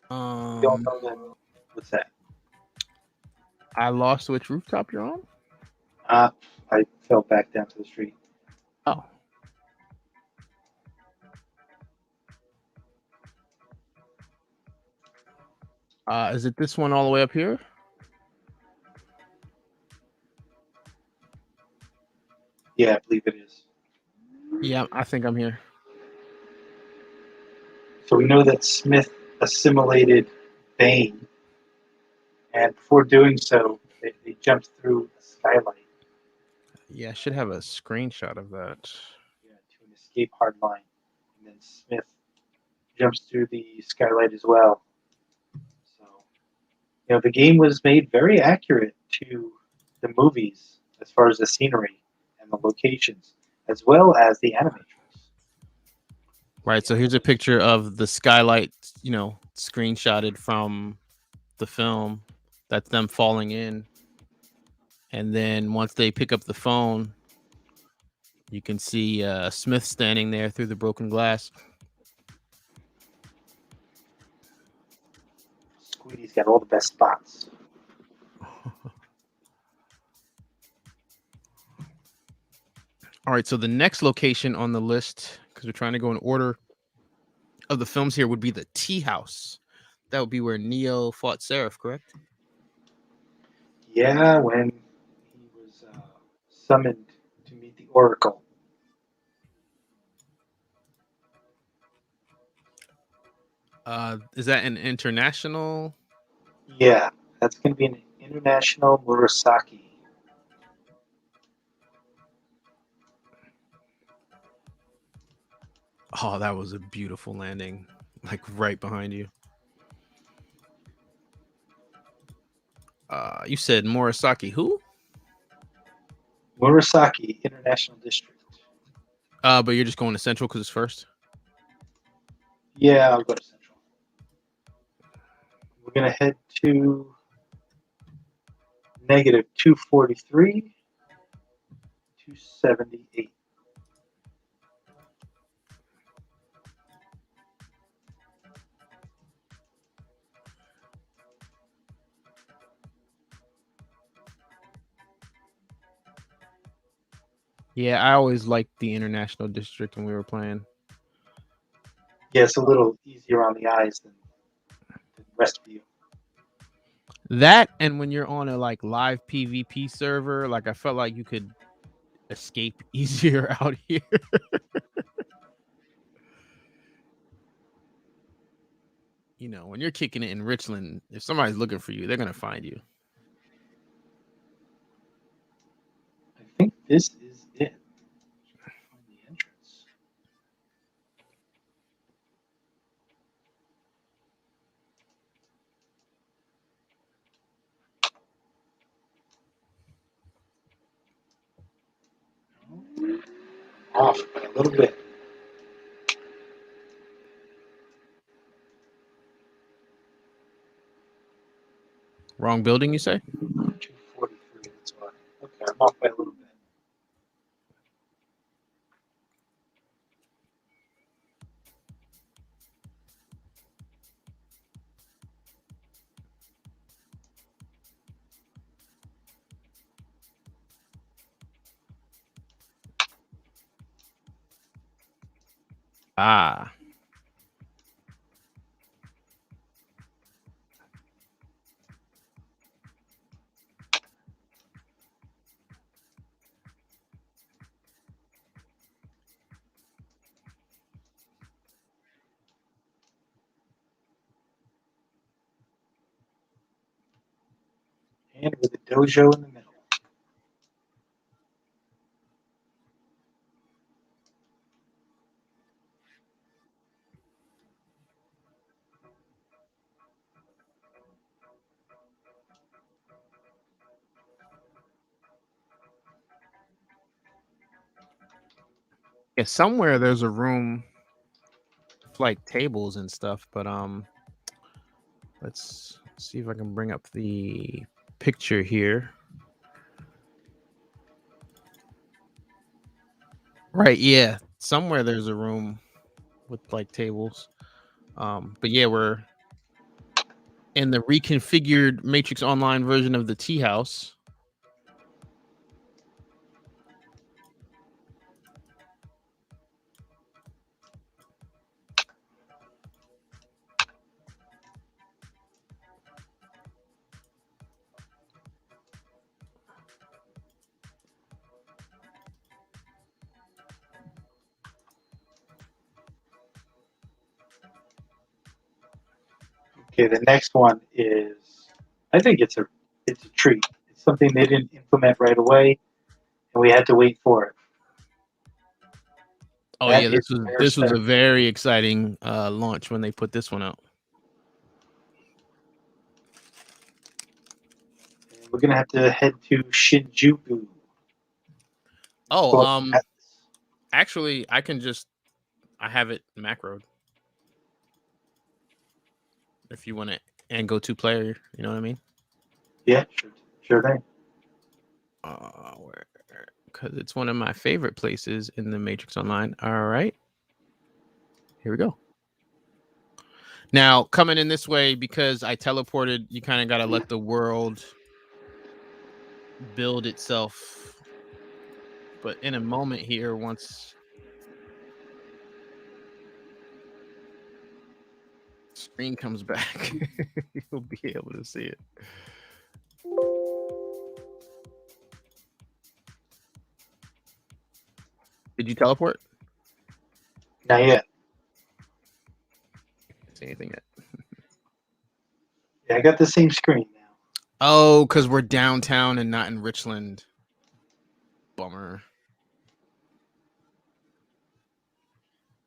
What's that? I lost which rooftop you're on. I fell back down to the street. Oh. Is it this one all the way up here? Yeah, I believe it is. Yeah, I think I'm here. So we know that Smith assimilated Bane, and before doing so, they jumped through a skylight, Yeah, I should have a screenshot of that. to an escape hard line. And then Smith jumps through the skylight as well. So, the game was made very accurate to the movies as far as the scenery and the locations, as well as the animatrix. Right. So here's a picture of the skylight, screenshotted from the film. That's them falling in. And then once they pick up the phone, you can see Smith standing there through the broken glass. Squeedy's got all the best spots. All right. So the next location on the list, because we're trying to go in order of the films here, would be the tea house. That would be where Neo fought Seraph, correct? Yeah, when he was summoned to meet the Oracle. Is that an international? Yeah, that's going to be an international Murasaki. Oh, that was a beautiful landing, like right behind you. You said Morisaki. Who? Murasaki International District. But you're just going to Central because it's first. Yeah, I'll go to Central. We're going to head to negative 243, 278. Yeah, I always liked the International District when we were playing. Yeah, it's a little easier on the eyes than West View. That and when you're on a like live PvP server, like I felt like you could escape easier out here. When you're kicking it in Richland, if somebody's looking for you, they're gonna find you. I think this is it. Find the entrance. Off by a little bit. Wrong building, you say? 243, that's why. Okay, I'm off by a little bit. Ah. And with the dojo in the middle. Yeah, somewhere there's a room with like tables and stuff, but let's see if I can bring up the picture here. Right, yeah. Somewhere there's a room with like tables. But yeah, we're in the reconfigured Matrix Online version of the tea house. Okay, the next one is, I think it's a treat. It's something they didn't implement right away, and we had to wait for it. Oh That yeah, is this was a very exciting launch when they put this one out. We're gonna have to head to Shinjuku. Oh, Well, actually, I have it macroed. If you want it and go 2-player, you know what I mean? yeah, sure thing. Because it's one of my favorite places in the Matrix Online. All right, here we go. Now, coming in this way, because I teleported, you kind of got to let the world build itself. But in a moment here, once screen comes back, you'll be able to see it. Did you teleport? Not yet. Can't see anything yet. Yeah, I got the same screen now. Oh, because we're downtown and not in Richland. Bummer.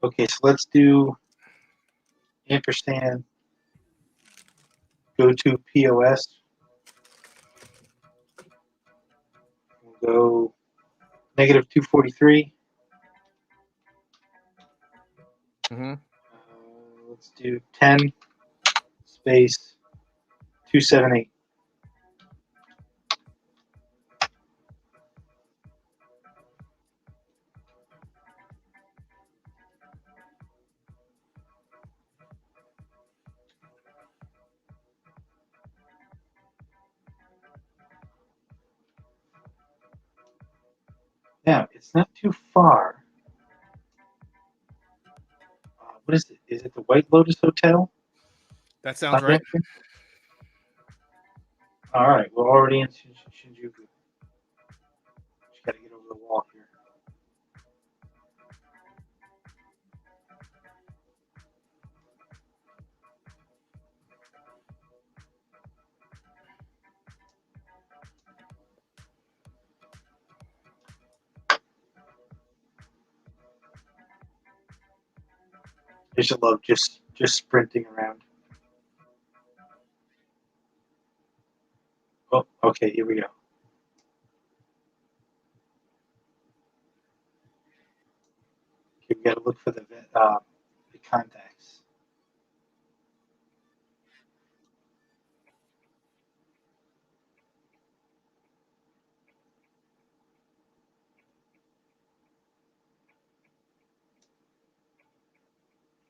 Okay, so let's do ampersand. Go to POS. We'll go negative 243. Let's do 10 space 278. Now, it's not too far. What is it? Is it the White Lotus Hotel? That sounds right. All right, we're already in Shinjuku. Just got to get over the wall here. I just love just sprinting around. Oh, okay, here we go. Okay, we got to look for the contacts.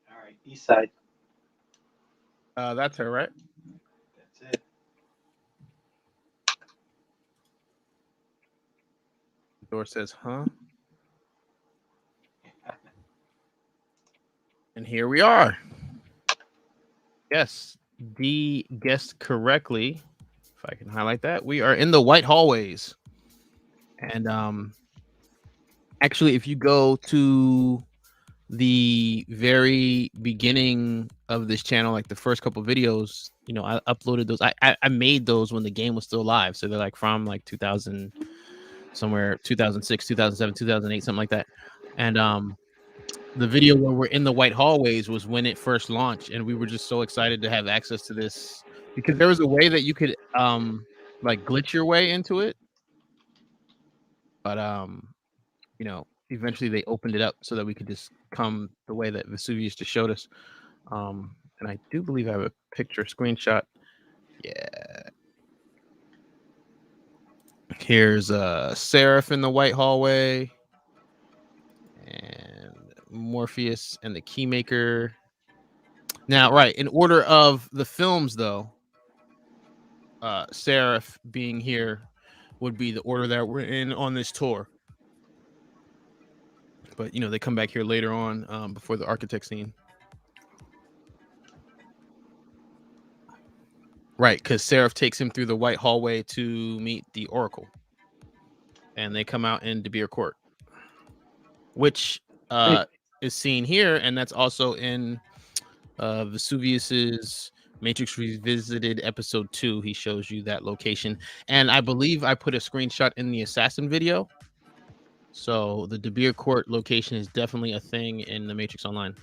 All right, east side. That's her, right? That's it. The door says, huh? And here we are. Yes, D guessed correctly. If I can highlight that, we are in the white hallways. And actually, if you go to the very beginning of this channel, like the first couple videos, you know, I uploaded those. I made those when the game was still live. So they're like from like 2000, somewhere 2006, 2007, 2008, something like that. And the video where we're in the white hallways was when it first launched, and we were just so excited to have access to this because there was a way that you could like glitch your way into it, but you know, eventually they opened it up so that we could just come the way that Vesuvius just showed us. And I do believe I have a picture screenshot. Yeah, here's Seraph in the white hallway and Morpheus and the Keymaker. Now, right, in order of the films, though, Seraph being here would be the order that we're in on this tour. But, you know, they come back here later on before the architect scene. Right, because Seraph takes him through the white hallway to meet the Oracle. And they come out in De Beer Court, which is seen here, and that's also in Vesuvius's Matrix Revisited episode 2. He shows you that location, and I believe I put a screenshot in the assassin video. So the De Beer Court location is definitely a thing in the Matrix Online.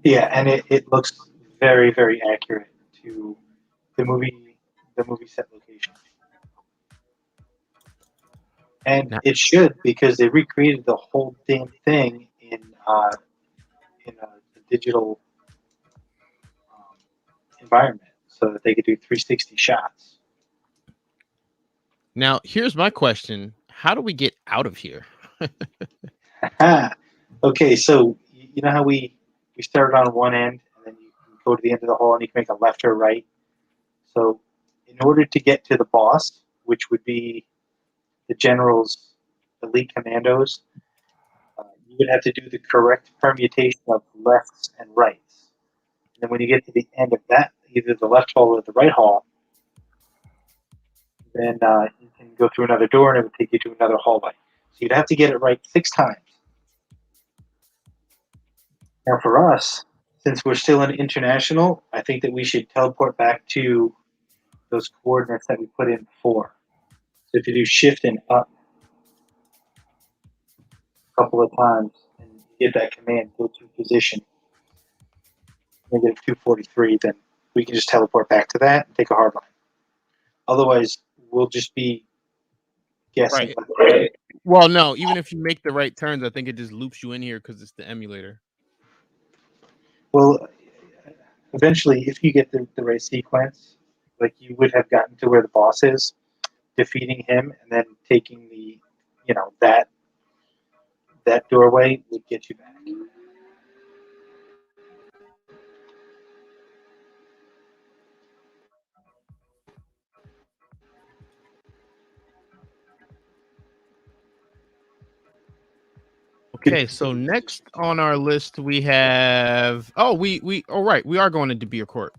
Yeah, and it looks very, very accurate to the movie set location. And Now, it should, because they recreated the whole damn thing in a digital environment so that they could do 360 shots. now here's my question: how do we get out of here? Okay, so you know how we started on one end and then you can go to the end of the hall and you can make a left or right. So in order to get to the boss, which would be the general's elite commandos, you would have to do the correct permutation of lefts and rights. And then when you get to the end of that, either the left hall or the right hall, then you can go through another door and it would take you to another hallway. So you'd have to get it right 6 times. Now for us, since we're still in international, I think that we should teleport back to those coordinates that we put in before. So if you do shift and up a couple of times and you get that command, go to position, -243, then we can just teleport back to that and take a hard line. Otherwise, we'll just be guessing. Right. Well, no, even if you make the right turns, I think it just loops you in here because it's the emulator. Well, eventually, if you get the right sequence, like you would have gotten to where the boss is, defeating him, and then taking the, that doorway would get you back. Okay, so next on our list we have we are going to De Beer Court.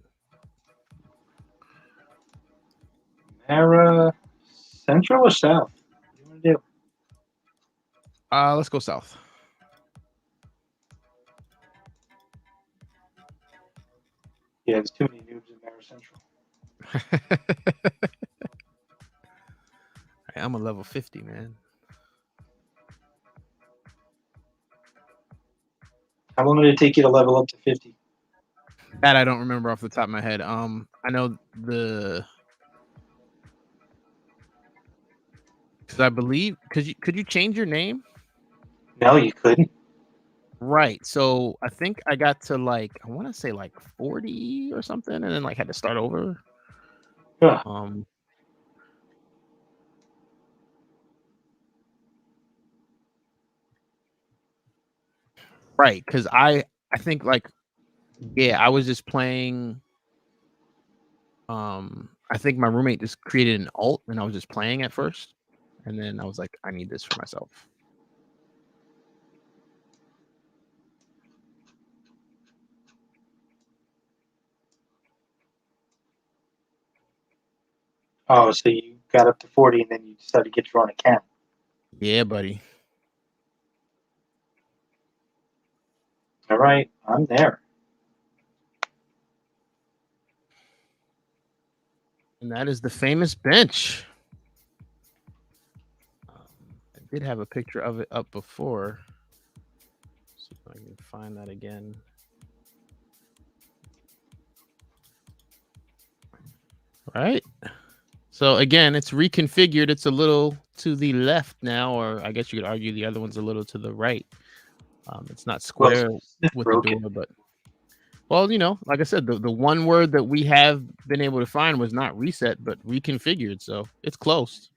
Mara, central or south? What do you want to do? Let's go south. Yeah, there's too many noobs in Mara Central. I'm a level 50, man. How long did it take you to level up to 50? That I don't remember off the top of my head. I know because I believe could you change your name? No, you couldn't. Right. So I think I got to I want to say 40 or something, and then had to start over. Ugh. Right, because I think I was just playing. I think my roommate just created an alt, and I was just playing at first, and then I was like, I need this for myself. Oh, so you got up to 40 and then you decided to get your own account. Yeah, buddy. All right, I'm there. And that is the famous bench. I did have a picture of it up before. See if I can find that again. Right. So again, it's reconfigured. It's a little to the left now, or I guess you could argue the other one's a little to the right. It's not square with the door, but like I said, the one word that we have been able to find was not reset, but reconfigured. So it's close.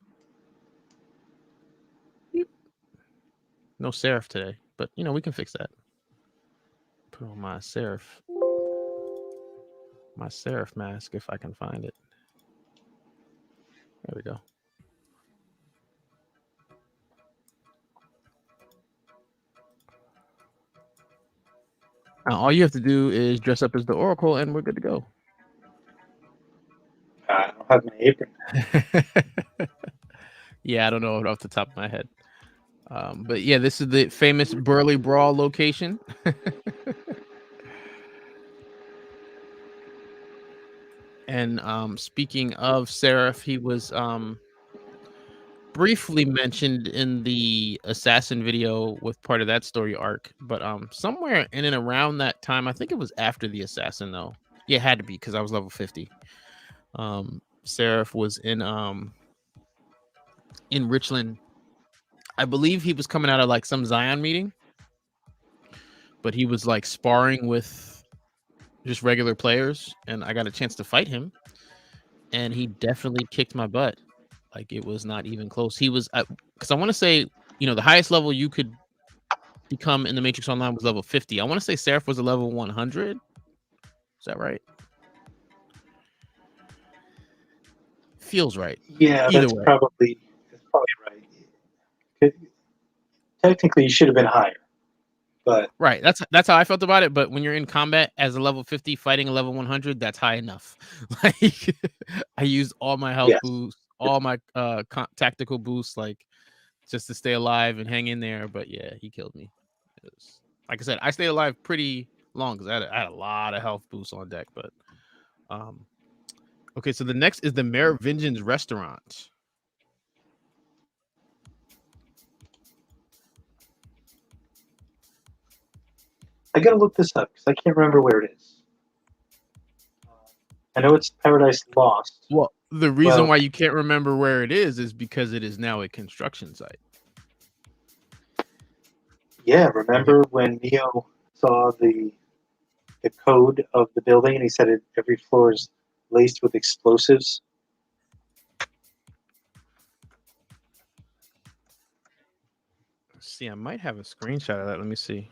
No serif today, but we can fix that. Put on my serif mask if I can find it. There we go. Now, all you have to do is dress up as the Oracle, and we're good to go. I don't have my apron. Yeah, I don't know it off the top of my head. But yeah, this is the famous Burley Brawl location. And speaking of Seraph, he was briefly mentioned in the assassin video with part of that story arc, but somewhere in and around that time, I think it was after the assassin though. Yeah, it had to be because I was level 50. Seraph was in Richland. I believe he was coming out of like some Zion meeting, but he was like sparring with just regular players, and I got a chance to fight him, and he definitely kicked my butt. Like it was not even close. He was because I want to say, the highest level you could become in the Matrix Online was level 50. I want to say Seraph was a level 100. Is that right? Feels right. Yeah, Either that's way. probably right. Technically, you should have been higher, but Right. That's how I felt about it. But when you're in combat as a level 50 fighting a level 100, that's high enough. Like I used all my health yes, boosts, all my tactical boosts, like just to stay alive and hang in there. But yeah, he killed me. Like I said, I stayed alive pretty long because I had a lot of health boosts on deck. But okay, so the next is the Merovingian's restaurant. I gotta look this up because I can't remember where it is. I know it's Paradise Lost. Well, the reason Well, why you can't remember where it is because it is now a construction site. yeah, remember when Neo saw the code of the building and he said every floor is laced with explosives? See, I might have a screenshot of that. Let me see.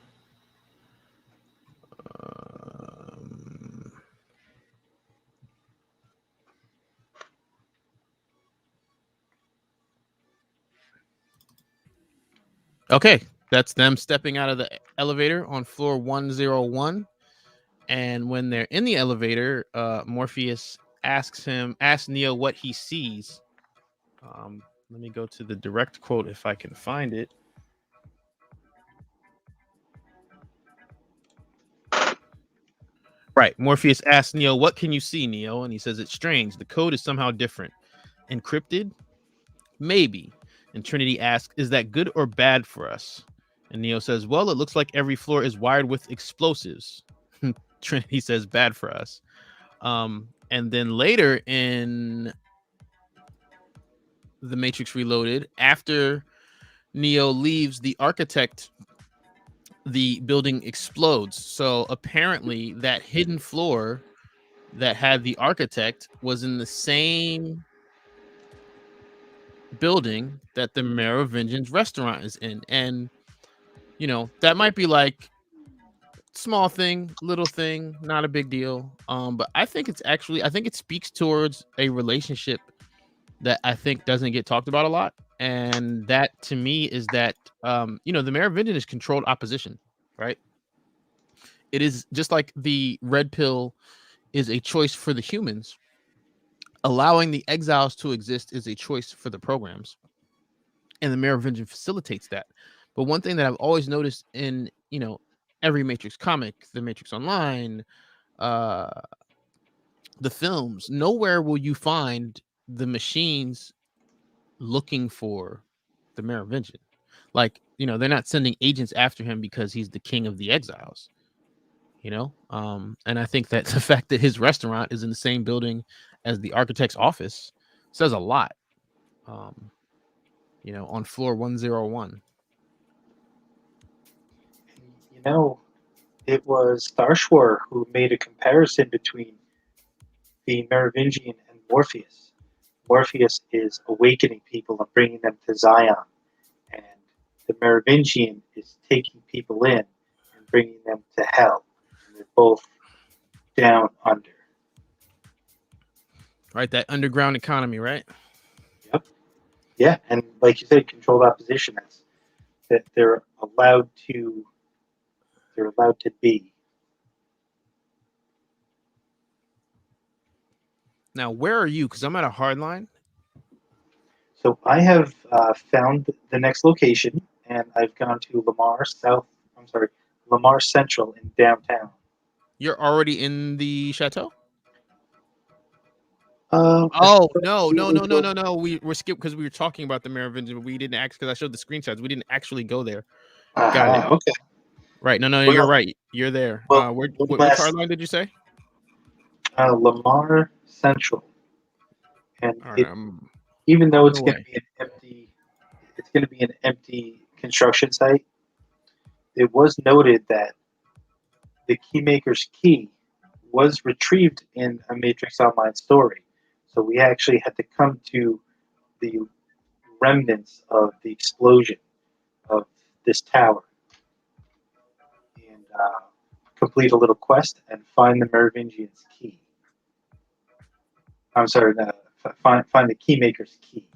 Okay, that's them stepping out of the elevator on floor 101. And when they're in the elevator, Morpheus asks Neo what he sees. Let me go to the direct quote if I can find it. Right. Morpheus asks Neo, "What can you see, Neo?" And he says, "It's strange. The code is somehow different. Encrypted? Maybe." And Trinity asks, "Is that good or bad for us?" And Neo says, "Well, it looks like every floor is wired with explosives." Trinity says, "Bad for us." And then later in The Matrix Reloaded, after Neo leaves the architect, the building explodes. So apparently that hidden floor that had the architect was in the same building that the Merovingian's restaurant is in. And that might be like small thing, little thing, not a big deal. But I think it speaks towards a relationship that I think doesn't get talked about a lot. And that to me is that the Merovingian is controlled opposition, right? It is just like the red pill is a choice for the humans. Allowing the exiles to exist is a choice for the programs. And the Merovingian facilitates that. But one thing that I've always noticed in, every Matrix comic, the Matrix Online, uh, the films, nowhere will you find the machines looking for the Merovingian. Like, they're not sending agents after him because he's the king of the exiles. And I think that the fact that his restaurant is in the same building as the architect's office says a lot. On floor 101. You know, it was Starshwar who made a comparison between the Merovingian and Morpheus. Morpheus is awakening people and bringing them to Zion, and the Merovingian is taking people in and bringing them to hell. And they're both down under. Right, that underground economy, right? Yep. Yeah, and like you said, controlled opposition. That's that they're allowed to. They're allowed to be. Now, where are you? Because I'm at a hard line. So I have found the next location, and I've gone to Lamar South. I'm sorry, Lamar Central in downtown. You're already in the chateau? As Oh far as no, the no, no, no, illegal- no, no. We're skipped because we were talking about the Merovingian, but we didn't because I showed the screenshots. We didn't actually go there. Got it. Okay. Right. No, you're Well, right. You're there. well, one What last card line did you say? Lamar Central, and All right, it I'm even though on it's the going to way. be an empty, it's going to be an empty construction site. It was noted that the Keymaker's key was retrieved in a Matrix Online story, so we actually had to come to the remnants of the explosion of this tower and complete a little quest and find the Merovingian's key. I'm sorry, find the Keymaker's key.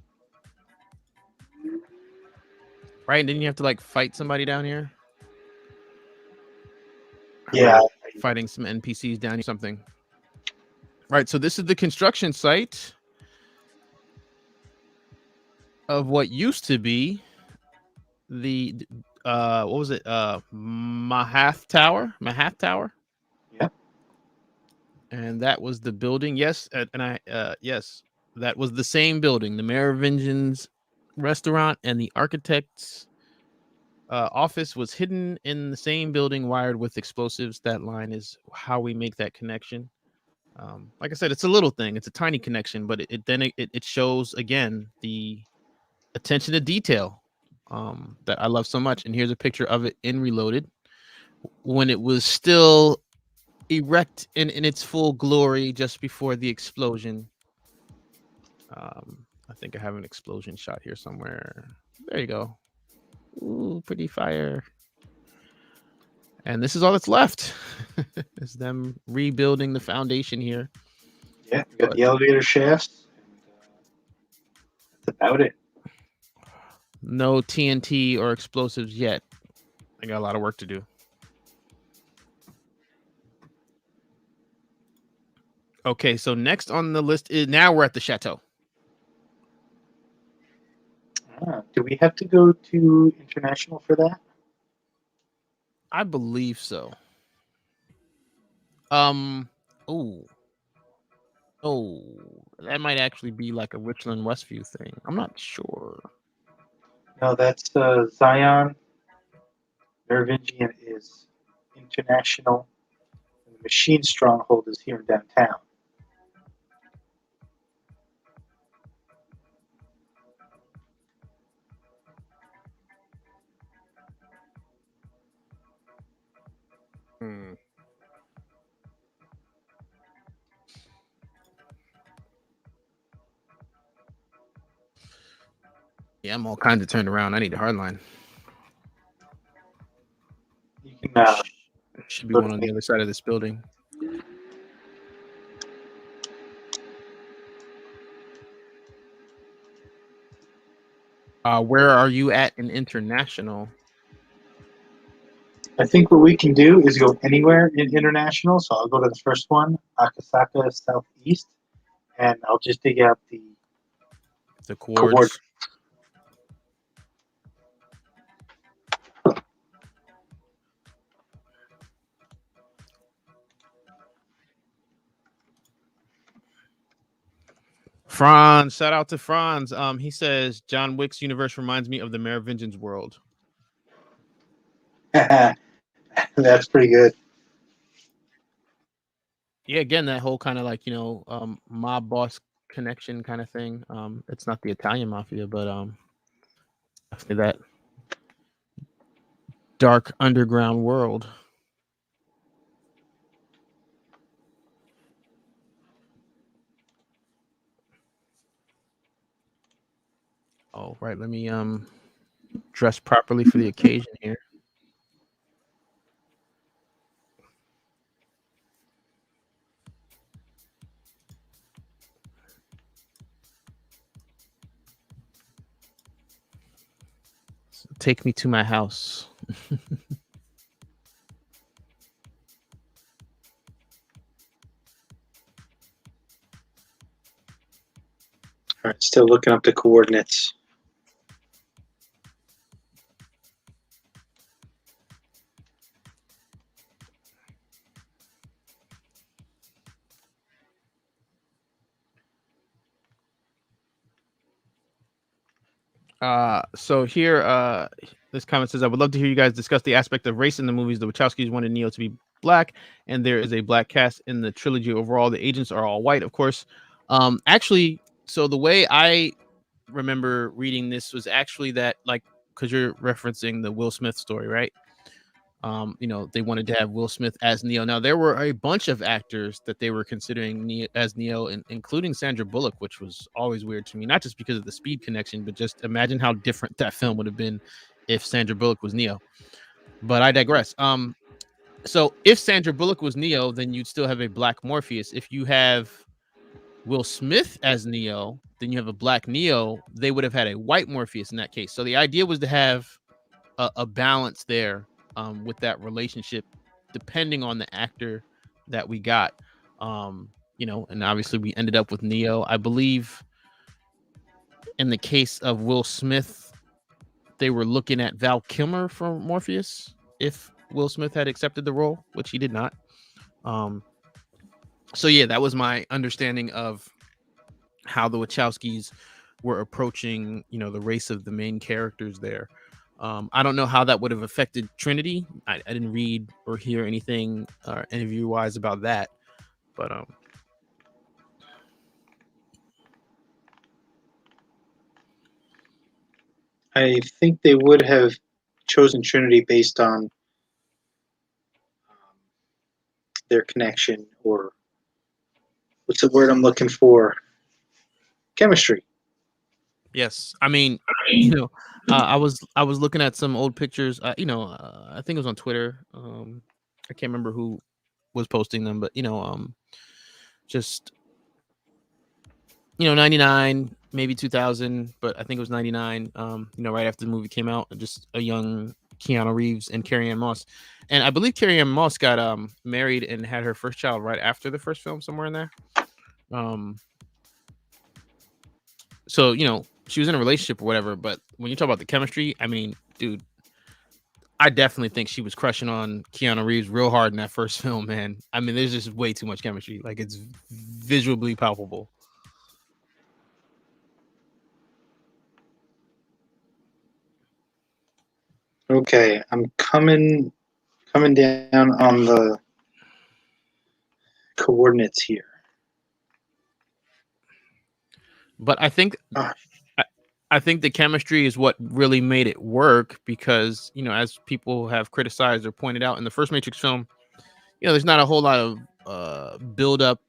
Right? Didn't you have to like fight somebody down here? I Yeah, remember fighting some NPCs down here, something. Right. So this is the construction site of what used to be the what was it? Mahath Tower. yeah. And that was the building. Yes, yes, that was the same building. The Merovingians restaurant and the architect's office was hidden in the same building, wired with explosives. That line is how we make that connection. Like I said, it's a little thing. It's a tiny connection, but it shows again the attention to detail that I love so much. And here's a picture of it in Reloaded when it was still erect in its full glory just before the explosion. I think I have an explosion shot here somewhere. There you go. Ooh, pretty fire. And this is all that's left. Is them rebuilding the foundation here. Yeah, we got the elevator shafts. That's about it. No TNT or explosives yet. I got a lot of work to do. Okay, so next on the list is now we're at the chateau. Do we have to go to international for that? I believe so. Oh, that might actually be like a Richland Westview thing. I'm not sure. No, that's Zion. Merovingian is international. And the Machine Stronghold is here in downtown. Hmm. Yeah, I'm all kinds of turned around. I need a hardline. You can Should be go one to on the other side of this building. Where are you at in international? I think what we can do is go anywhere in international. So I'll go to the first one, Akasaka Southeast, and I'll just dig out the Coords. Franz, shout out to Franz. He says John Wick's universe reminds me of the Merovingian's world. That's pretty good. Yeah, again, that whole kind of like mob boss connection kind of thing. It's not the Italian mafia, but definitely that dark underground world. Oh, right. Let me dress properly for the occasion here. So take me to my house. All right, still looking up the coordinates. So here, this comment says, I would love to hear you guys discuss the aspect of race in the movies. The Wachowskis wanted Neo to be black, and there is a black cast in the trilogy overall. The agents are all white, of course. Actually, so the way I remember reading this was actually that, like, because you're referencing the Will Smith story, right? They wanted to have Will Smith as Neo. Now there were a bunch of actors that they were considering as Neo, including Sandra Bullock, which was always weird to me, not just because of the speed connection, but just imagine how different that film would have been if Sandra Bullock was Neo. But I digress. So if Sandra Bullock was Neo, then you'd still have a black Morpheus. If you have Will Smith as Neo, then you have a black Neo. They would have had a white Morpheus in that case. So the idea was to have a balance there, with that relationship, depending on the actor that we got. And obviously we ended up with Neo. I believe in the case of Will Smith, they were looking at Val Kilmer for Morpheus if Will Smith had accepted the role, which he did not. So yeah, that was my understanding of how the Wachowskis were approaching, the race of the main characters there. I don't know how that would have affected Trinity. I didn't read or hear anything interview wise about that, but I think they would have chosen Trinity based on their connection, or what's the word I'm looking for? Chemistry. yes, I mean, you know, I was looking at some old pictures. I think it was on Twitter. I can't remember who was posting them, but just 99, maybe 2000, but I think it was 99. Right after the movie came out, just a young Keanu Reeves and Carrie Ann Moss, and I believe Carrie Ann Moss got married and had her first child right after the first film, somewhere in there. Um, so she was in a relationship or whatever, but when you talk about the chemistry, I mean, dude, I definitely think she was crushing on Keanu Reeves real hard in that first film, man. I mean, there's just way too much chemistry. Like, it's visually palpable. Okay, I'm coming down on the coordinates here. But I think I think the chemistry is what really made it work because, as people have criticized or pointed out in the first Matrix film, there's not a whole lot of build up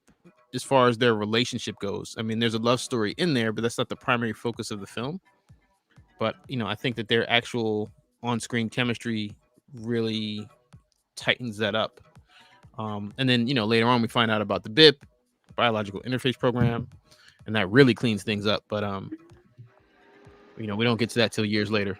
as far as their relationship goes. I mean, there's a love story in there, but that's not the primary focus of the film. But, I think that their actual on-screen chemistry really tightens that up. And then, later on we find out about the BIP, biological interface program, and that really cleans things up. But we don't get to that till years later.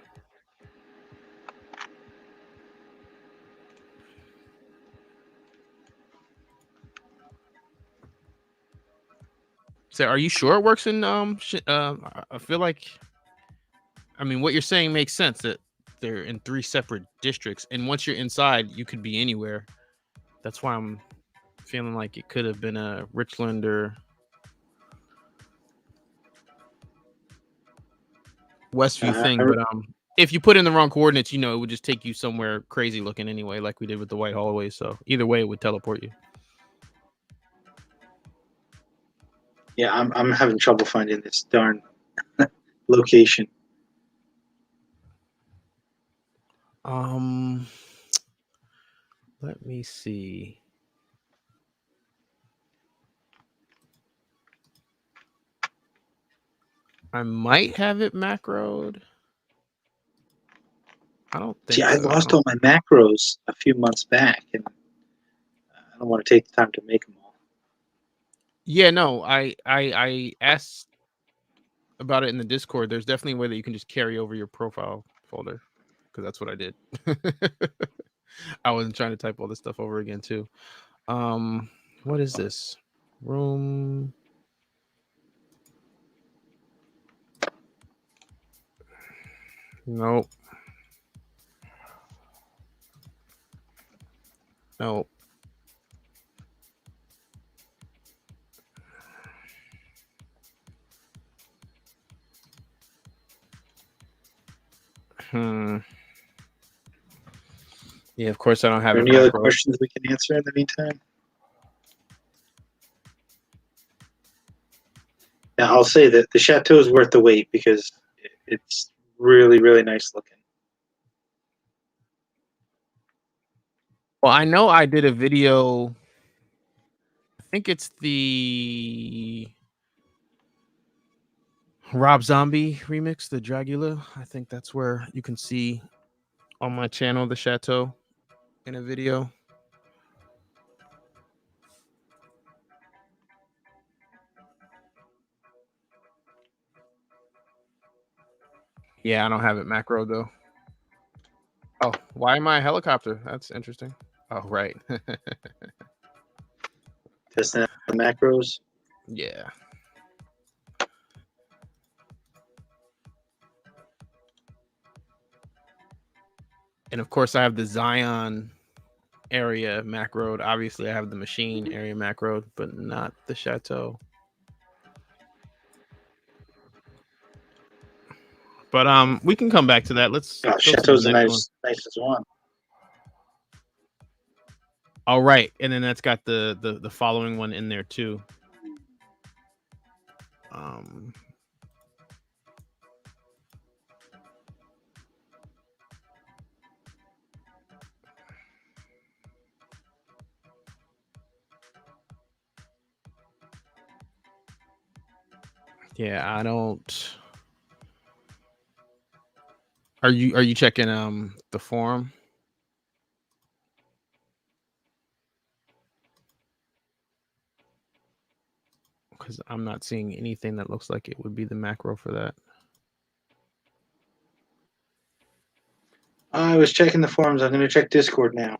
So are you sure it works in I feel like, I mean, what you're saying makes sense, that they're in 3 separate districts, and once you're inside you could be anywhere. That's why I'm feeling like it could have been a Richland or Westview thing, but if you put in the wrong coordinates, it would just take you somewhere crazy looking anyway, like we did with the White Hallway. So either way, it would teleport you. Yeah, I'm having trouble finding this darn location. Let me see. I might have it macroed. I don't think See, I so. lost all my macros a few months back, and I don't want to take the time to make them all. Yeah, no, I asked about it in the Discord. There's definitely a way that you can just carry over your profile folder, because that's what I did. I wasn't trying to type all this stuff over again too. What is this? Room. Nope. Nope. Yeah, of course I don't have Any other questions we can answer in the meantime? Now, I'll say that the chateau is worth the wait because it's really, really nice looking. Well, I know I did a video. I think it's the Rob Zombie remix, the Dragula. I think that's where you can see on my channel the chateau in a video. Yeah, I don't have it macro though. Oh, why am I a helicopter? That's interesting. Oh, right. Testing out the macros. Yeah. And of course, I have the Zion area macroed. Obviously, I have the machine area macroed, but not the chateau. But we can come back to that. Let's go to Chateau's the a next one. nicest one. All right, and then that's got the following one in there too. Yeah, I don't. Are you checking the forum? Because I'm not seeing anything that looks like it would be the macro for that. I was checking the forums. I'm going to check Discord now.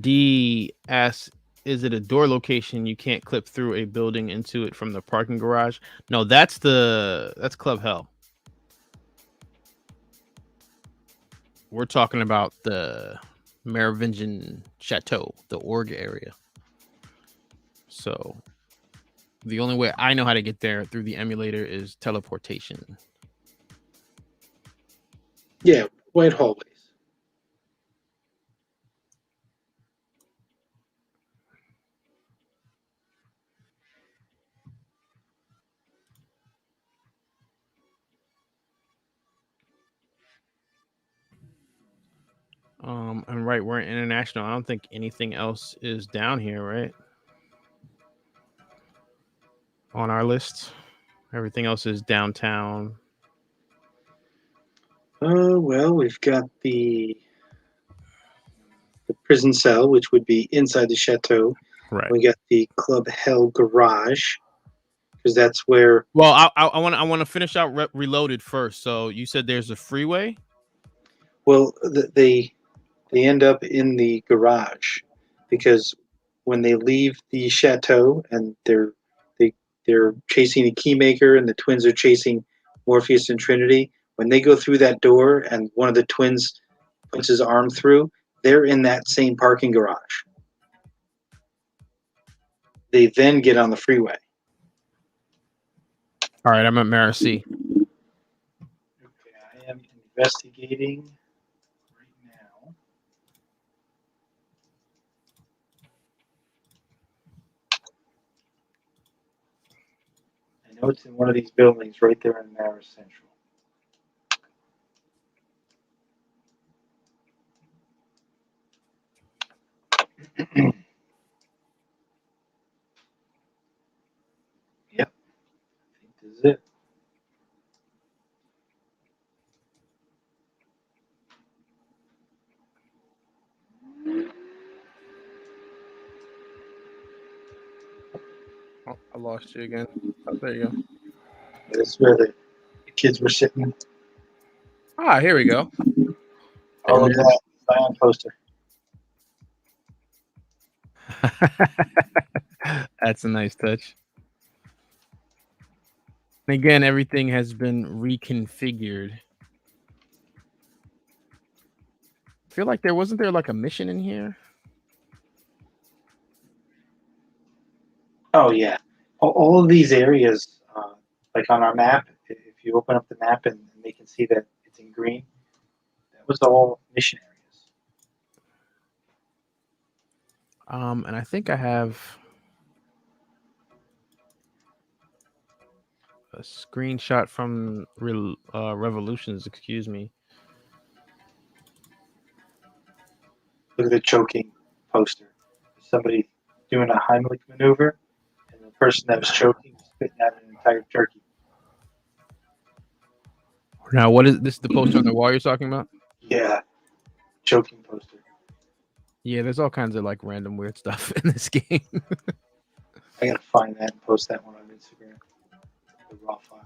D asks, is it a door location you can't clip through a building into it from the parking garage? No, that's Club Hell. We're talking about the Merovingian Chateau, the org area. So the only way I know how to get there through the emulator is teleportation. Yeah, white hallways. And right, we're international. I don't think anything else is down here, right? On our list. Everything else is downtown. Well, we've got the prison cell, which would be inside the chateau. Right. We got the Club Hell garage, because that's where. Well, I want to finish out Reloaded first. So you said there's a freeway. Well, they end up in the garage because when they leave the chateau and they're chasing the Keymaker and the twins are chasing Morpheus and Trinity. When they go through that door and one of the twins puts his arm through, they're in that same parking garage. They then get on the freeway. All right, I'm at Maracy. Okay, I am investigating right now. I know it's in one of these buildings right there in Maris Central. Yep, I think this is it. Oh, I lost you again. Oh, there you go. This is where the kids were sitting. Ah, here we go. Oh, look at that Zion poster. That's a nice touch. And again, everything has been reconfigured. I feel like wasn't there like a mission in here? Oh yeah, all of these areas, like on our map, if you open up the map and they can see that it's in green, that was all mission areas. And I think I have a screenshot from Revolutions. Excuse me. Look at the choking poster. Somebody doing a Heimlich maneuver, and the person that was choking was spitting out an entire turkey. Now, what is this? The poster on the wall you're talking about? Yeah, choking poster. Yeah, there's all kinds of like random weird stuff in this game. I gotta find that and post that one on Instagram. The raw file.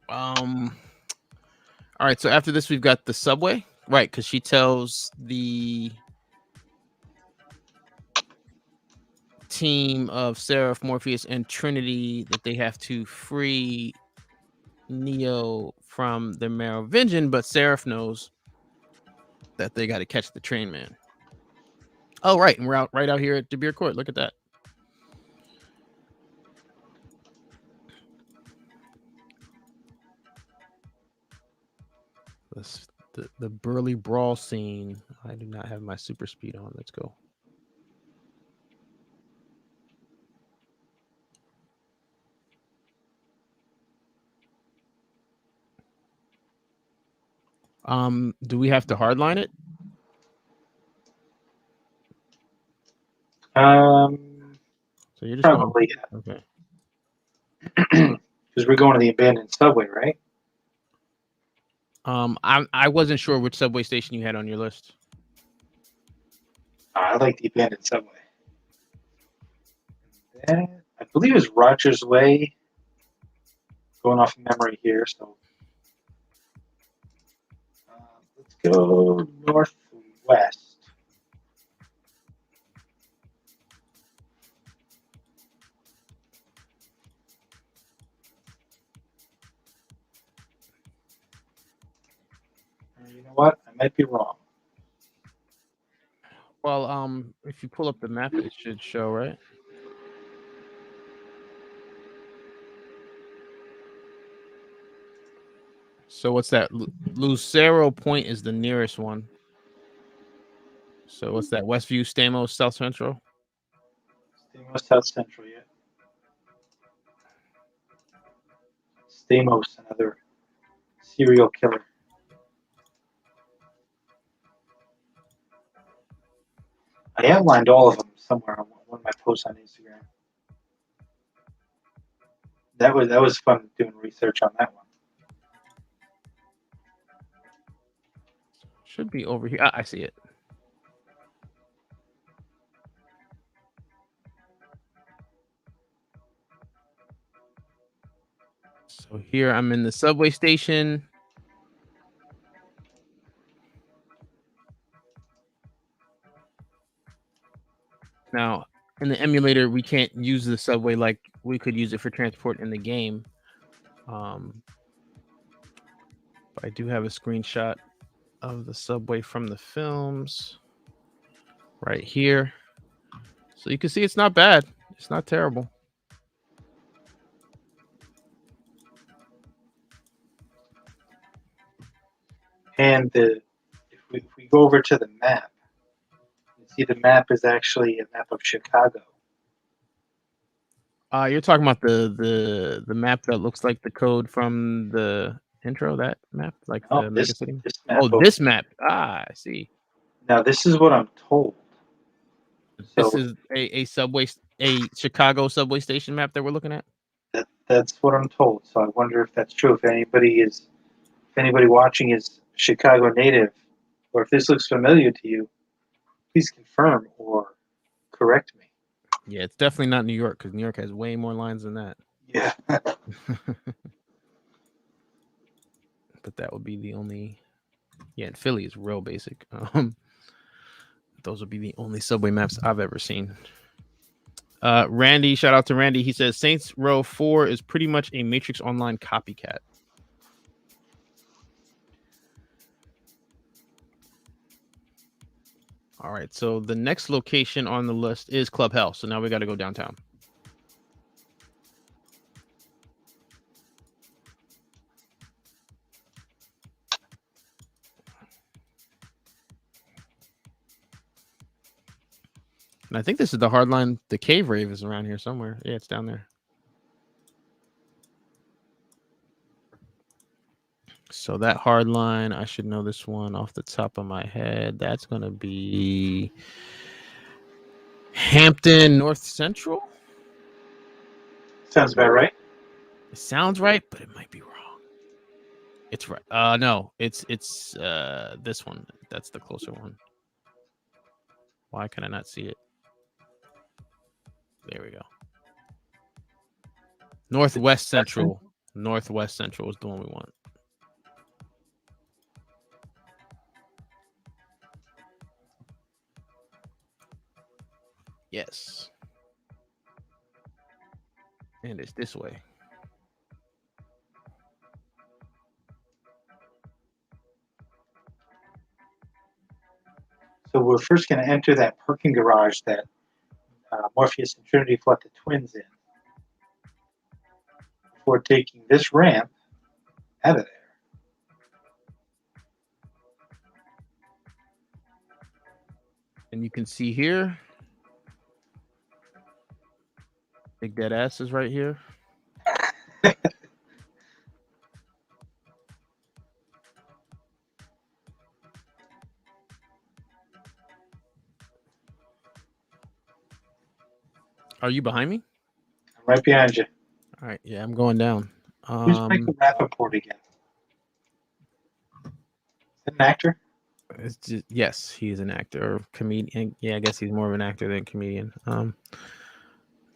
All right, so after this, we've got the subway, right? Because she tells the team of Seraph, Morpheus, and Trinity that they have to free Neo from the Merovingian, but Seraph knows that they got to catch the train man. Oh, right, and we're right out here at De Beer Court. Look at that. The burly brawl scene. I do not have my super speed on. Let's go. Do we have to hardline it? So you're just Probably, going. Okay. Because we're going to the abandoned subway, right? I wasn't sure which subway station you had on your list. I like the abandoned subway. That, I believe it's Rogers Way. Going off memory here, so let's go northwest. You know what? I might be wrong. Well, if you pull up the map, it should show, right? So what's that? Lucero Point is the nearest one. So what's that? Westview, Stamos, South Central? Stamos, South Central, yeah. Stamos, another serial killer. I outlined all of them somewhere on one of my posts on Instagram. That was fun doing research on that one. Should be over here. I see it. So here I'm in the subway station. Now, in the emulator, we can't use the subway like we could use it for transport in the game. But I do have a screenshot of the subway from the films right here. So you can see it's not bad. It's not terrible. And if we go over to the map, you see the map is actually a map of Chicago. You're talking about the map that looks like the code from the intro. That map, like the mega city. This map. This map. I see. Now this is what I'm told. This is a Chicago subway station map that we're looking at. That's what I'm told. So I wonder if that's true. If anybody watching is Chicago native, or if this looks familiar to you, please confirm or correct me. Yeah, it's definitely not New York because New York has way more lines than that. Yeah. But that would be the only. Yeah, and Philly is real basic. Those would be the only subway maps I've ever seen. Randy, shout out to Randy. He says Saints Row 4 is pretty much a Matrix Online copycat. All right, so the next location on the list is Club Hell. So now we got to go downtown. And I think this is the hardline. The cave rave is around here somewhere. Yeah, it's down there. So that hardline, I should know this one off the top of my head. That's going to be Hampton North Central. Sounds about right. It sounds right, but it might be wrong. It's right. No, it's this one. That's the closer one. Why can I not see it? There we go. Northwest Central. Northwest Central is the one we want. Yes. And it's this way. So we're first going to enter that parking garage that Morpheus and Trinity fought the twins in before taking this ramp out of there. And you can see here, Big Dead Ass is right here. Are you behind me? I'm right behind you. All right, yeah, I'm going down. Who's Michael Rappaport again? Is that an actor? It's just, yes, he's an actor or comedian. Yeah, I guess he's more of an actor than comedian. Where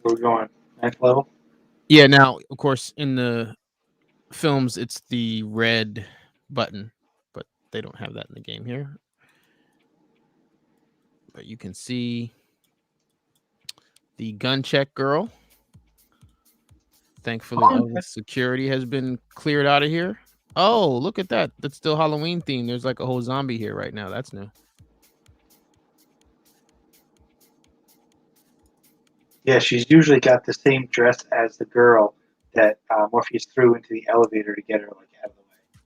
we going? Ninth level? Yeah, now, of course, in the films, it's the red button, but they don't have that in the game here. But you can see the gun check girl. Thankfully, all the security has been cleared out of here. Oh, look at that. That's still Halloween themed. There's like a whole zombie here right now. That's new. Yeah, she's usually got the same dress as the girl that Morpheus threw into the elevator to get her like out of the way.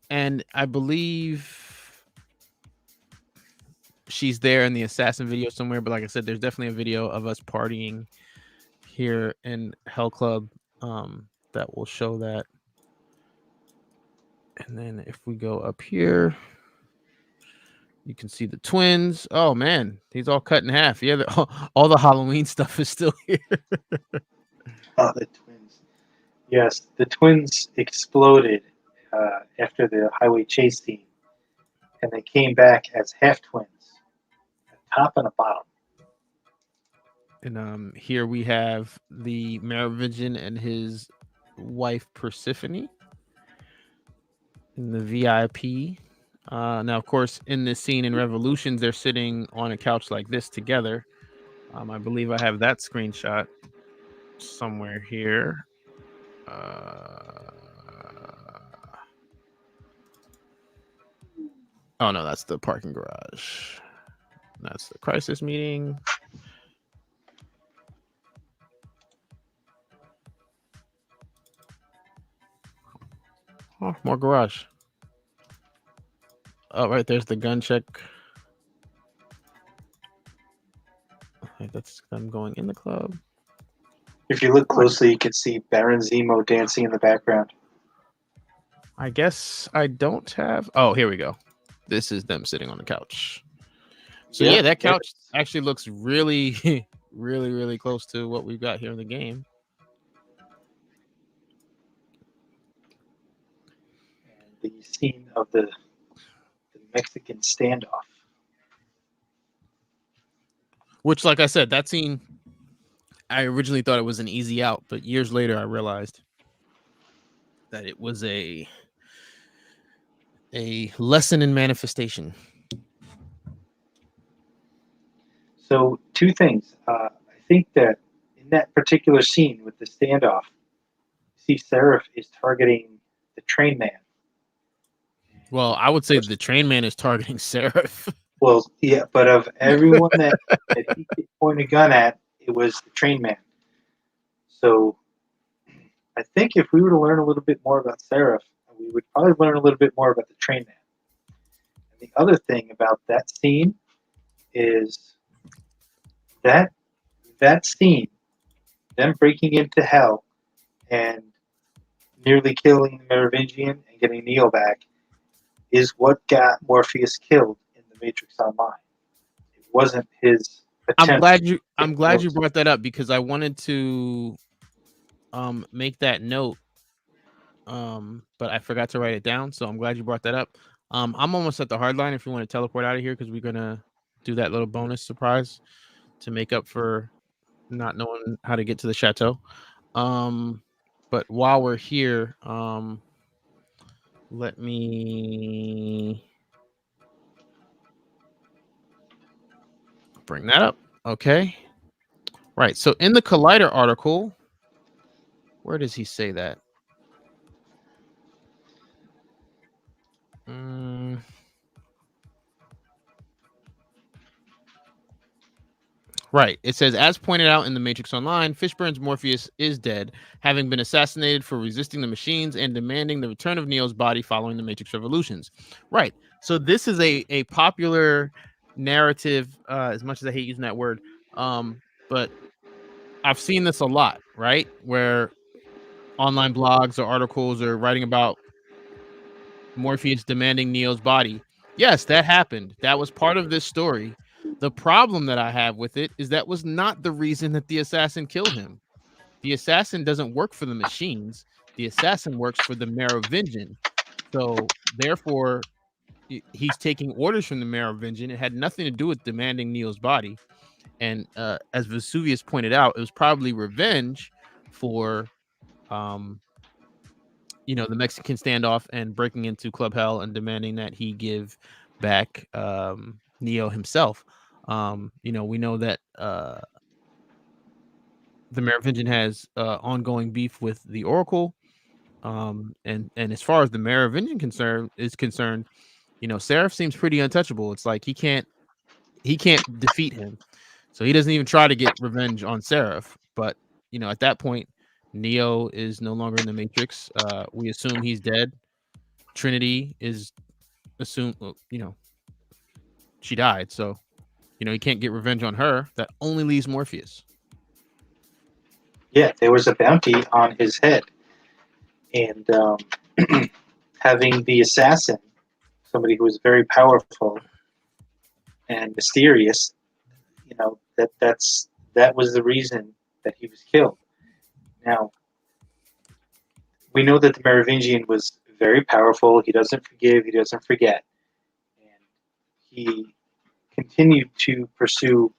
And I believe she's there in the assassin video somewhere. But like I said, there's definitely a video of us partying here in Hell Club that will show that. And then if we go up here, you can see the twins. Oh man, he's all cut in half. Yeah, all the Halloween stuff is still here. Oh, the twins. Yes, the twins exploded after the highway chase scene, and they came back as half twins, a top and a bottom. And here we have the Merovingian and his wife Persephone in the VIP. Now, of course, in this scene in Revolutions, they're sitting on a couch like this together. I believe I have that screenshot somewhere here. Oh no, that's the parking garage. That's the crisis meeting. Oh, more garage. Oh, right there's the gun check. Okay, that's them going in the club. If you look closely, you can see Baron Zemo dancing in the background. I guess I don't have. Oh, here we go. This is them sitting on the couch. So yeah, that couch actually looks really, really, really close to what we've got here in the game. And the scene of the Mexican standoff. Which, like I said, that scene, I originally thought it was an easy out, but years later I realized that it was a lesson in manifestation. So two things. I think that in that particular scene with the standoff, you see Seraph is targeting the train man. Well, I would say the train man is targeting Seraph. Well, yeah, but of everyone that he could point a gun at, it was the train man. So I think if we were to learn a little bit more about Seraph, we would probably learn a little bit more about the train man. And the other thing about that scene is that that scene, them breaking into hell and nearly killing the Merovingian and getting Neo back, is what got Morpheus killed in the Matrix Online. It wasn't his attempt. I'm glad you brought that up, because I wanted to make that note, but I forgot to write it down. So I'm glad you brought that up. I'm almost at the hard line if you want to teleport out of here, because we're gonna do that little bonus surprise to make up for not knowing how to get to the chateau. But while we're here, let me bring that up. Okay. Right. So in the Collider article, where does he say that? Right. It says, as pointed out in the Matrix Online, Fishburne's Morpheus is dead, having been assassinated for resisting the machines and demanding the return of Neo's body following the Matrix revolutions. Right. So this is a popular narrative, as much as I hate using that word. But I've seen this a lot, right? Where online blogs or articles are writing about Morpheus demanding Neo's body. Yes, that happened. That was part of this story. The problem that I have with it is that was not the reason that the assassin killed him. The assassin doesn't work for the machines. The assassin works for the Merovingian. So therefore, he's taking orders from the Merovingian. It had nothing to do with demanding Neo's body. And as Vesuvius pointed out, it was probably revenge for the Mexican standoff and breaking into Club Hell and demanding that he give back Neo himself. We know that the Merovingian has ongoing beef with the Oracle. And as far as the Merovingian is concerned, Seraph seems pretty untouchable. It's like he can't defeat him. So he doesn't even try to get revenge on Seraph. But at that point, Neo is no longer in the Matrix. We assume he's dead. Trinity is assumed, she died. So, he can't get revenge on her. That only leaves Morpheus. Yeah, there was a bounty on his head. And having the assassin, somebody who was very powerful and mysterious, that was the reason that he was killed. Now, we know that the Merovingian was very powerful. He doesn't forgive. He doesn't forget. And he continued to pursue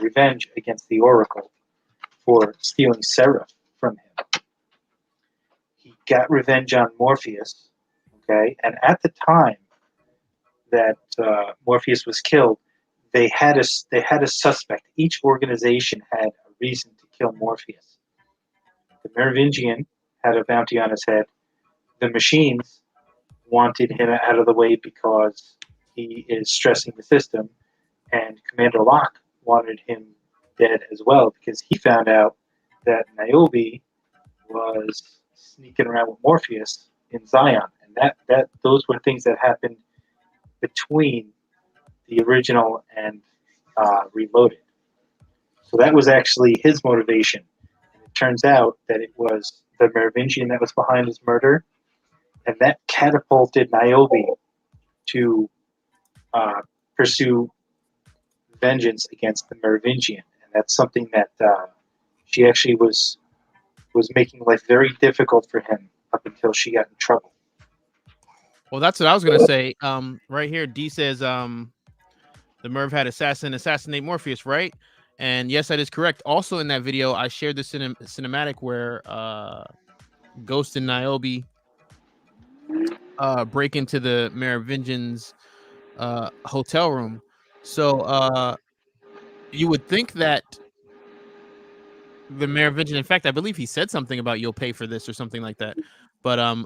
revenge against the Oracle for stealing Seraph from him. He got revenge on Morpheus, okay? And at the time that Morpheus was killed, they had a suspect. Each organization had a reason to kill Morpheus. The Merovingian had a bounty on his head. The machines wanted him out of the way because he is stressing the system, and Commander Locke wanted him dead as well because he found out that Niobe was sneaking around with Morpheus in Zion, and those were things that happened between the original and Reloaded. So that was actually his motivation. And it turns out that it was the Merovingian that was behind his murder, and that catapulted Niobe to pursue vengeance against the Merovingian, and that's something that she actually was making life very difficult for him up until she got in trouble. Well, that's what I was gonna say. Right here, D says the Merv had assassinate Morpheus, right? And yes, that is correct. Also, in that video, I shared the cinematic where Ghost and Niobe break into the Merovingian's hotel room. So you would think that the Merovingian. In fact, I believe he said something about you'll pay for this or something like that. But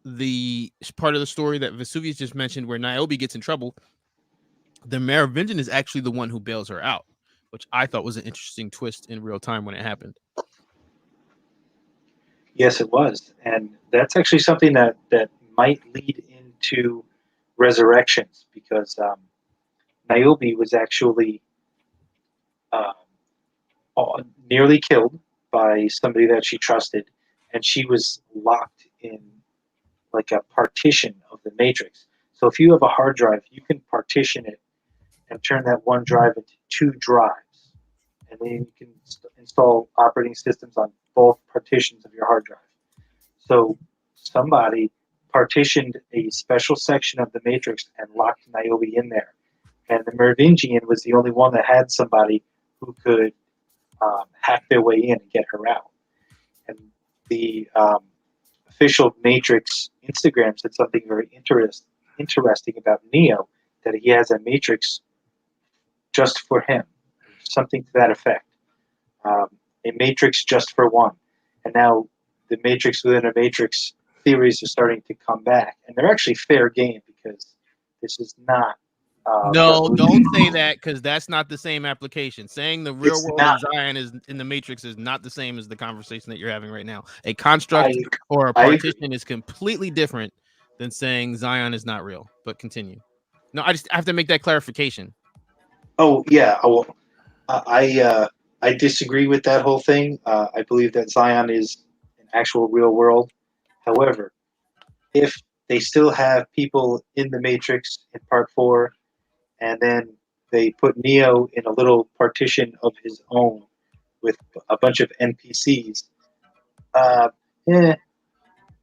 the part of the story that Vesuvius just mentioned, where Niobe gets in trouble, the Merovingian is actually the one who bails her out, which I thought was an interesting twist in real time when it happened. Yes, it was, and that's actually something that might lead into resurrections because Niobe was actually uh, nearly killed by somebody that she trusted, and she was locked in like a partition of the matrix. So if you have a hard drive, you can partition it and turn that one drive into two drives, and then you can install operating systems on both partitions of your hard drive. So somebody partitioned a special section of the matrix and locked Niobe in there, and the Merovingian was the only one that had somebody who could hack their way in and get her out. And the official Matrix Instagram said something very interesting about Neo, that he has a Matrix just for him, something to that effect. A Matrix just for one. And now the Matrix within a Matrix theories are starting to come back, and they're actually fair game because this is not. No, don't say that, because that's not the same application. Saying the real It's world not. of Zion is in the Matrix is not the same as the conversation that you're having right now. A construct I or a I agree. partition is completely different than saying Zion is not real. But continue. No, I have to make that clarification. Oh yeah. Oh, well, I disagree with that whole thing. I believe that Zion is an actual real world. However, if they still have people in the Matrix in Part Four, and then they put Neo in a little partition of his own with a bunch of NPCs, uh, eh,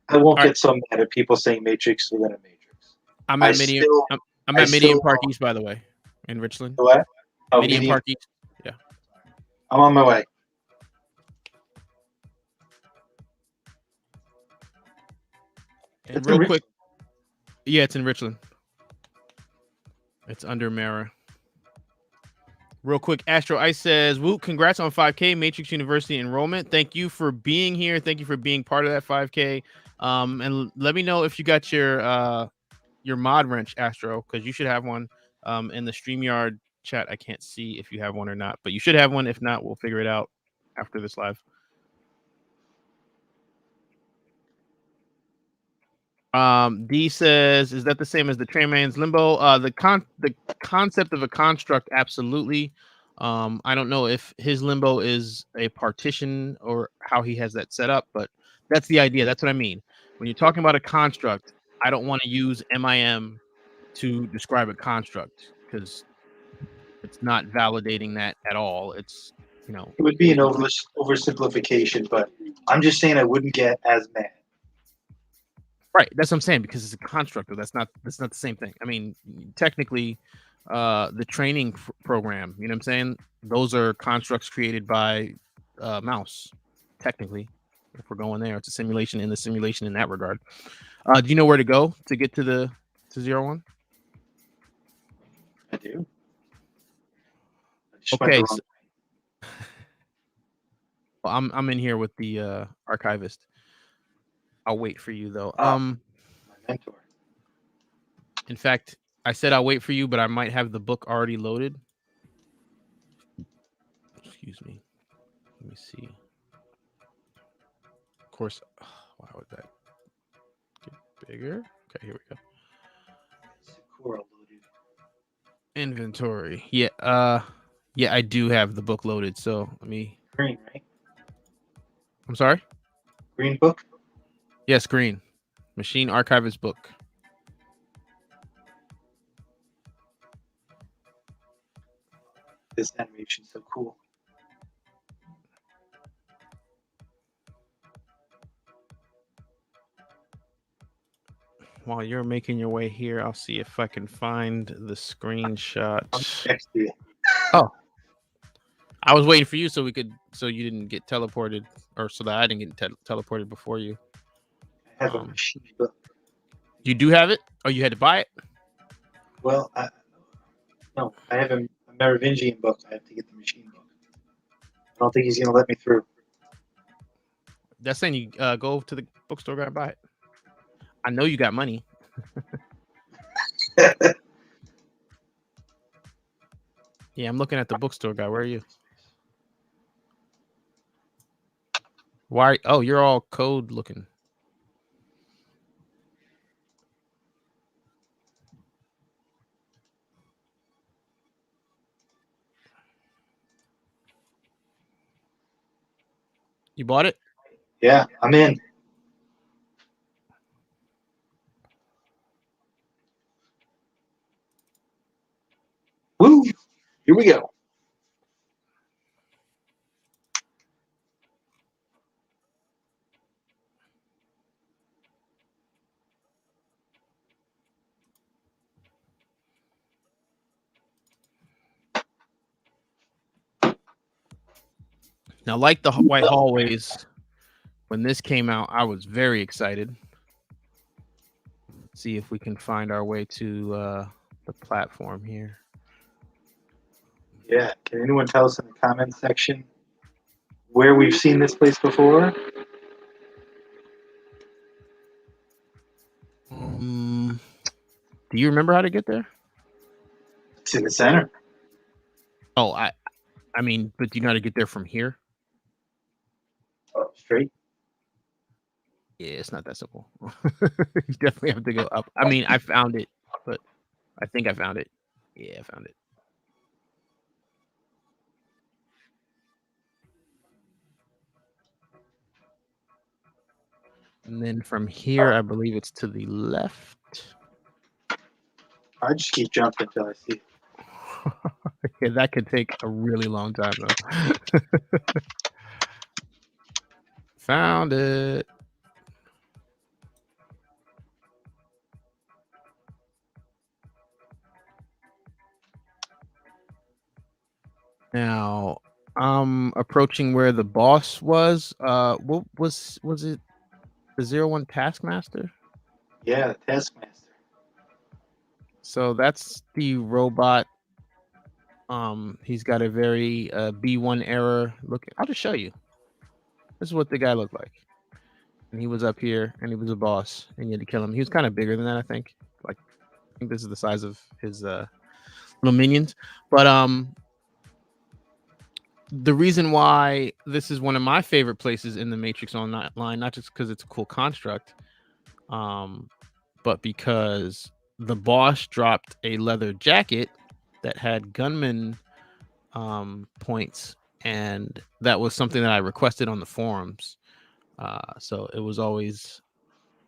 I won't All right, get so mad at people saying Matrix within a Matrix. I'm I at Midian. still, I'm I at Midian still Park East, by the way, in Richland. what? Oh, Midian medium. Park East. Yeah. I'm on my way. And It's in real Richmond. quick, yeah, it's in Richland. It's under Mara. Real quick, Astro Ice says, "Woo! Congrats on 5K Matrix University enrollment. Thank you for being here. Thank you for being part of that 5K. And let me know if you got your mod wrench, Astro, because you should have one. In the StreamYard chat, I can't see if you have one or not, but you should have one. If not, we'll figure it out after this live." D says, "Is that the same as the Trayman's Limbo?" The concept of a construct, absolutely. I don't know if his limbo is a partition or how he has that set up, but that's the idea. That's what I mean. When you're talking about a construct, I don't want to use MIM to describe a construct because it's not validating that at all. It's, It would be an oversimplification, but I'm just saying I wouldn't get as mad. right. That's what I'm saying, because it's a construct. That's not the same thing. I mean, technically, the training program, you know what I'm saying? Those are constructs created by mouse. Technically, if we're going there, it's a simulation in the simulation in that regard. Do you know where to go to get to 01? I do. I just went the Okay, wrong so, well, I'm in here with the archivist. I'll wait for you though. my mentor. In fact, I said I'll wait for you, but I might have the book already loaded. Excuse me. Let me see. Of course. Why would that get bigger? Okay, here we go. Sakura loaded. Inventory. Yeah. Yeah, I do have the book loaded. So let me. Green, right? I'm sorry. Green book. Yes, green. Machine Archivist book. This animation's so cool. While you're making your way here, I'll see if I can find the screenshot. I'm next to you. Oh, I was waiting for you so you didn't get teleported, or so that I didn't get teleported before you. I have a machine book. You do have it, or you had to buy it? Well, no, I have a Merovingian book. I have to get the machine book. I don't think he's going to let me through. That's saying you go to the bookstore, gotta buy it. I know you got money. Yeah, I'm looking at the bookstore guy. Where are you? Why? Oh, you're all code looking. You bought it? Yeah, I'm in. Woo! Here we go. Now, like the White Hallways, when this came out, I was very excited. See if we can find our way to the platform here. Yeah. Can anyone tell us in the comments section where we've seen this place before? Do you remember how to get there? It's in the center. Oh, I mean, but do you know how to get there from here? Oh, straight. Yeah, it's not that simple. You definitely have to go up. I mean, I found it, but I think I found it. Yeah, I found it. And then from here, I believe it's to the left. I just keep jumping until I see it. Yeah, that could take a really long time, though. Found it. Now, I'm approaching where the boss was. What was it? The 01 Taskmaster? Yeah, the Taskmaster. So that's the robot. He's got a very B1 error look. I'll just show you. This is what the guy looked like. And he was up here, and he was a boss, and you had to kill him. He was kind of bigger than that, I think. Like, I think this is the size of his little minions. But the reason why this is one of my favorite places in the Matrix Online, not just because it's a cool construct, but because the boss dropped a leather jacket that had gunman points, and that was something that I requested on the forums. So it was always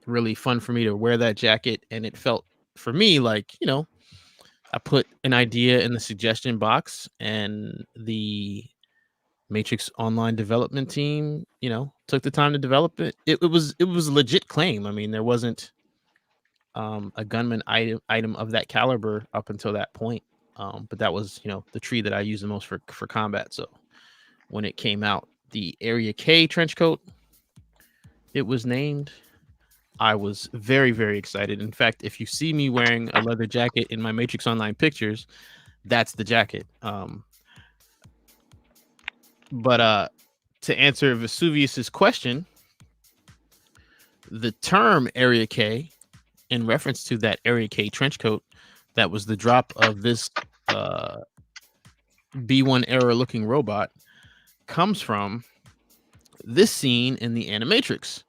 really fun for me to wear that jacket, and it felt for me like, I put an idea in the suggestion box, and the Matrix Online development team, took the time to develop it. It was a legit claim. I mean, there wasn't a gunman item of that caliber up until that point. But that was, the tree that I use the most for combat. So when it came out, the Area K trench coat, it was named. I was very, very excited. In fact, if you see me wearing a leather jacket in my Matrix Online pictures, that's the jacket. But to answer Vesuvius's question, the term Area K, in reference to that Area K trench coat, that was the drop of this B1 era looking robot, comes from this scene in the Animatrix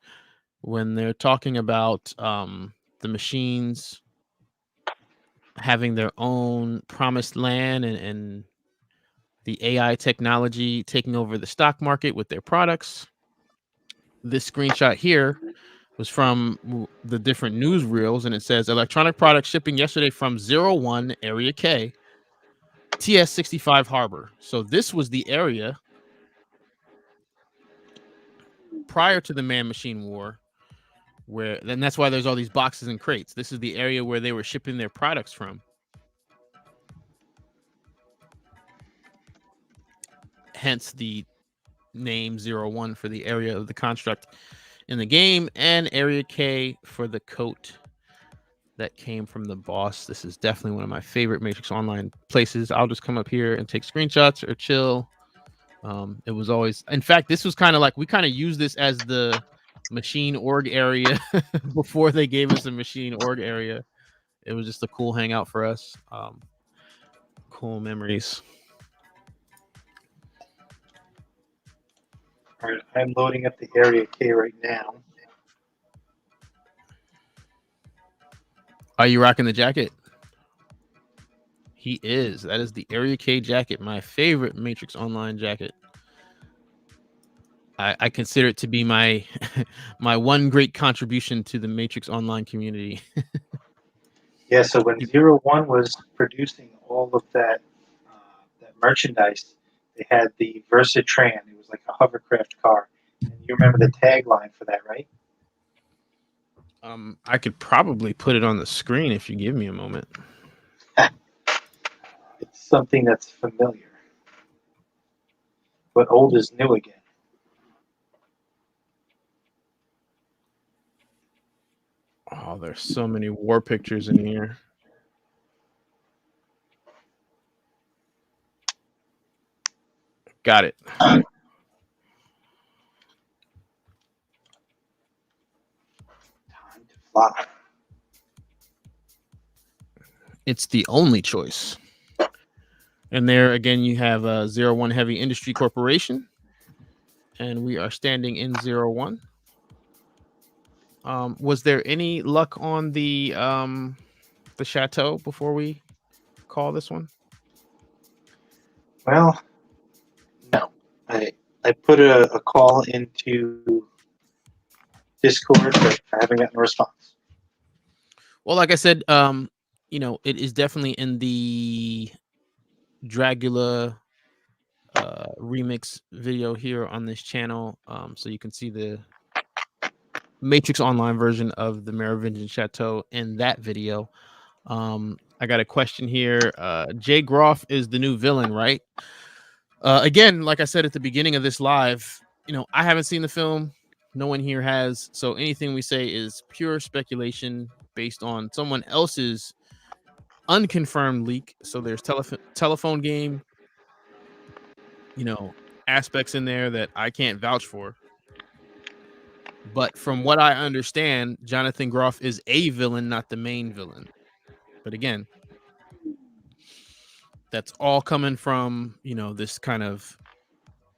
when they're talking about the machines having their own promised land, and the AI technology taking over the stock market with their products. This screenshot here was from the different news reels, and it says electronic products shipping yesterday from 01 Area K, TS65 Harbor. So this was the area prior to the man-machine war, where then that's why there's all these boxes and crates. This is the area where they were shipping their products from. Hence the name 01 for the area of the construct in the game, and Area K for the coat that came from the boss. This is definitely one of my favorite Matrix Online places. I'll just come up here and take screenshots or chill It was always, in fact, this was kind of like we kind of used this as the machine org area before they gave us a machine org area. It was just a cool hangout for us. Cool memories. All right, I'm loading up the area K right now. Are you rocking the jacket? He is. That is the Area K jacket, my favorite Matrix Online jacket. I consider it to be my my one great contribution to the Matrix Online community. Yeah, so when Zero One was producing all of that merchandise, they had the Versatran. It was like a hovercraft car. And you remember the tagline for that, right? I could probably put it on the screen if you give me a moment. It's something that's familiar, but old is new again. Oh, there's so many war pictures in here. Got it. Time to fly. It's the only choice. And there again, you have 01 Heavy Industry Corporation, and we are standing in 01. Was there any luck on the chateau before we call this one? Well, no. I put a call into Discord, but I haven't gotten a response. Well, like I said, it is definitely in the Dragula remix video here on this channel. So you can see the Matrix Online version of the Merovingian Chateau in that video. I got a question here. Jay Groff is the new villain, right? Again, like I said at the beginning of this live, I haven't seen the film. No one here has. So anything we say is pure speculation based on someone else's unconfirmed leak. So there's telephone game, aspects in there that I can't vouch for. But from what I understand, Jonathan Groff is a villain, not the main villain. But again, that's all coming from, this kind of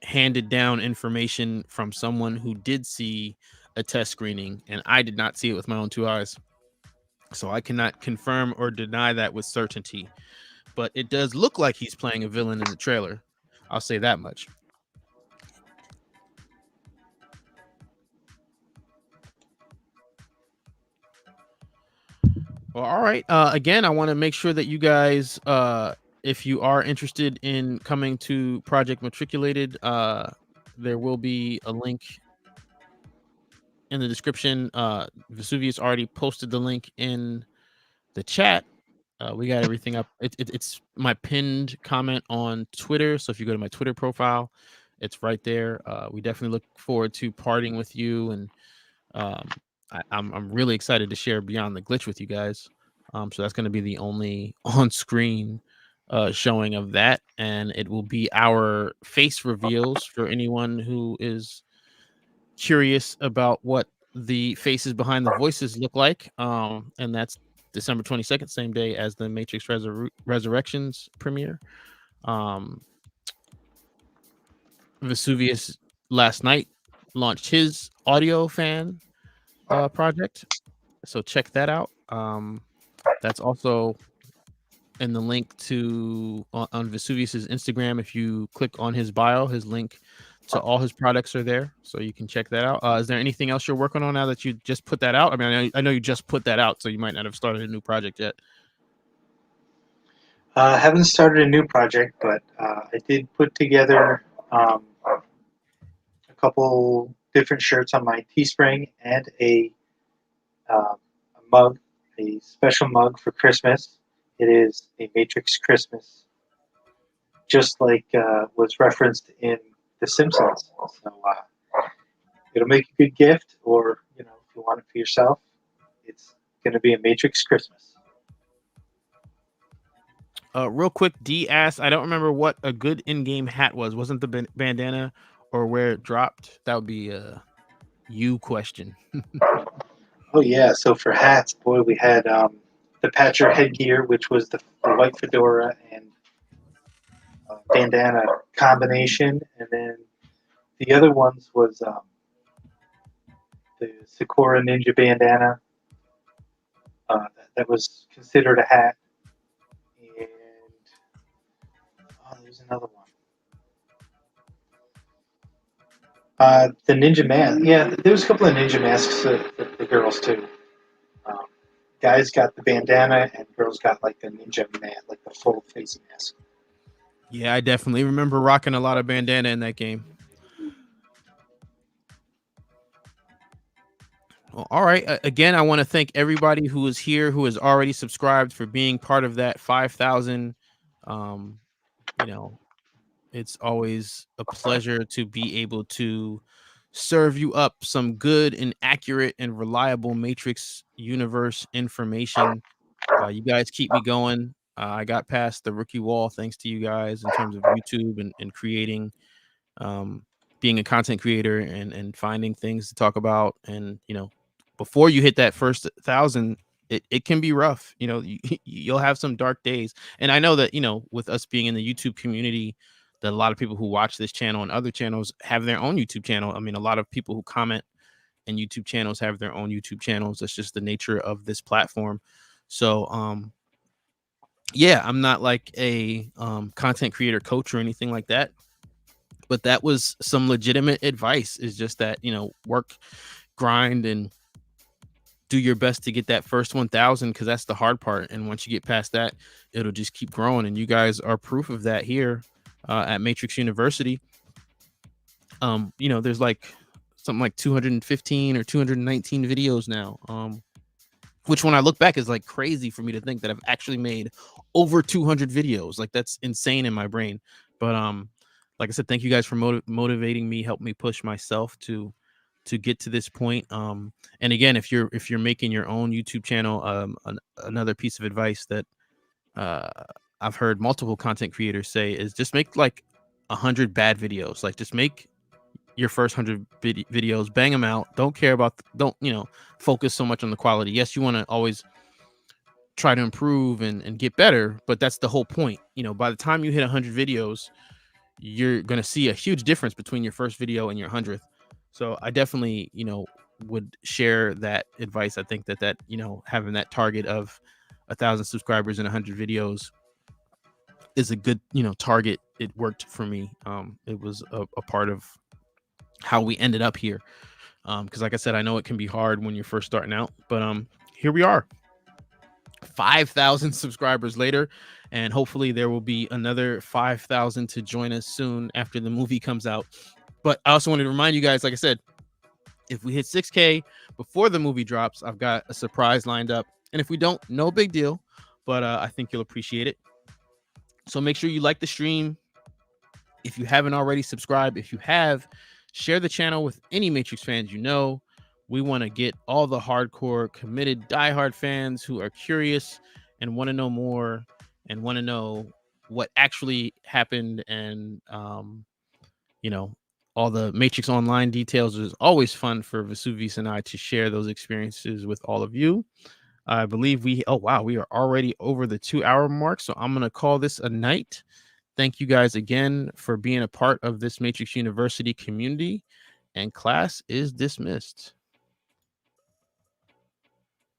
handed down information from someone who did see a test screening, and I did not see it with my own two eyes. So I cannot confirm or deny that with certainty. But it does look like he's playing a villain in the trailer. I'll say that much. Well, all right. Again, I want to make sure that you guys, if you are interested in coming to Project Matriculated, there will be a link in the description. Vesuvius already posted the link in the chat. We got everything up. It's my pinned comment on Twitter. So if you go to my Twitter profile, it's right there. We definitely look forward to partying with you, and I'm really excited to share Beyond the Glitch with you guys. So that's going to be the only on-screen showing of that, and it will be our face reveals for anyone who is curious about what the faces behind the voices look like. And that's December 22nd, same day as the Matrix Resurrections premiere. Vesuvius last night launched his audio fan project, so check that out. That's also in the link to on Vesuvius's Instagram. If you click on his bio, his link to all his products are there, so you can check that out. Is there anything else you're working on now that you just put that out? I mean, I know you just put that out, so you might not have started a new project yet. I haven't started a new project, but I did put together a couple different shirts on my Teespring and a mug, a special mug for Christmas. It is a Matrix Christmas, just like was referenced in The Simpsons. So it'll make a good gift, or if you want it for yourself, it's going to be a Matrix Christmas. Real quick, D asked, I don't remember what a good in-game hat was. Wasn't the bandana or where it dropped? That would be a you question. Oh yeah, so for hats, boy, we had the Patcher headgear, which was the white fedora and bandana combination, and then the other ones was the Sakura Ninja bandana. That was considered a hat, and there's another one. The ninja mask. Yeah, there was a couple of ninja masks for the girls too. Um, Guys got the bandana, and girls got like the ninja mask, like the full face mask. Yeah, I definitely remember rocking a lot of bandana in that game. Well, all right. Again, I want to thank everybody who is here, who has already subscribed, for being part of that 5,000. Um, you know, it's always a pleasure to be able to serve you up some good and accurate and reliable Matrix universe information. You guys keep me going. I got past the rookie wall thanks to you guys in terms of YouTube and creating, um, being a content creator and finding things to talk about. And before you hit that first 1,000, it can be rough. You'll have some dark days. And I know that with us being in the YouTube community, that a lot of people who watch this channel and other channels have their own YouTube channel. I mean, a lot of people who comment and YouTube channels have their own YouTube channels. That's just the nature of this platform. So yeah, I'm not like a content creator coach or anything like that, but that was some legitimate advice. Is just that work, grind, and do your best to get that first 1,000, because that's the hard part. And once you get past that, it'll just keep growing. And you guys are proof of that here at Matrix University. There's like something like 215 or 219 videos now. Which when I look back is like crazy for me to think that I've actually made over 200 videos. Like that's insane in my brain. But like I said, thank you guys for motivating me, help me push myself to get to this point. And again, if you're making your own YouTube channel, another piece of advice that I've heard multiple content creators say is just make like 100 bad videos. Like just make your first 100 videos, bang them out. Don't care about don't focus so much on the quality. Yes, you want to always try to improve and get better, but that's the whole point. By the time you hit 100 videos, you're going to see a huge difference between your first video and your 100th. So I definitely would share that advice. I think that having that target of 1,000 subscribers and 100 videos is a good target. It worked for me. It was a part of how we ended up here, because like I said, I know it can be hard when you're first starting out, but here we are, 5,000 subscribers later, and hopefully there will be another 5,000 to join us soon after the movie comes out. But I also wanted to remind you guys, like I said, if we hit 6K before the movie drops, I've got a surprise lined up, and if we don't, no big deal, but I think you'll appreciate it. So make sure you like the stream. If you haven't already, subscribe. If you have, share the channel with any Matrix fans you know. We want to get all the hardcore, committed, diehard fans who are curious and want to know more and want to know what actually happened. And, all the Matrix Online details. Is always fun for Vesuvius and I to share those experiences with all of you. I believe we are already over the 2-hour mark. So I'm going to call this a night. Thank you guys again for being a part of this Matrix University community, and class is dismissed.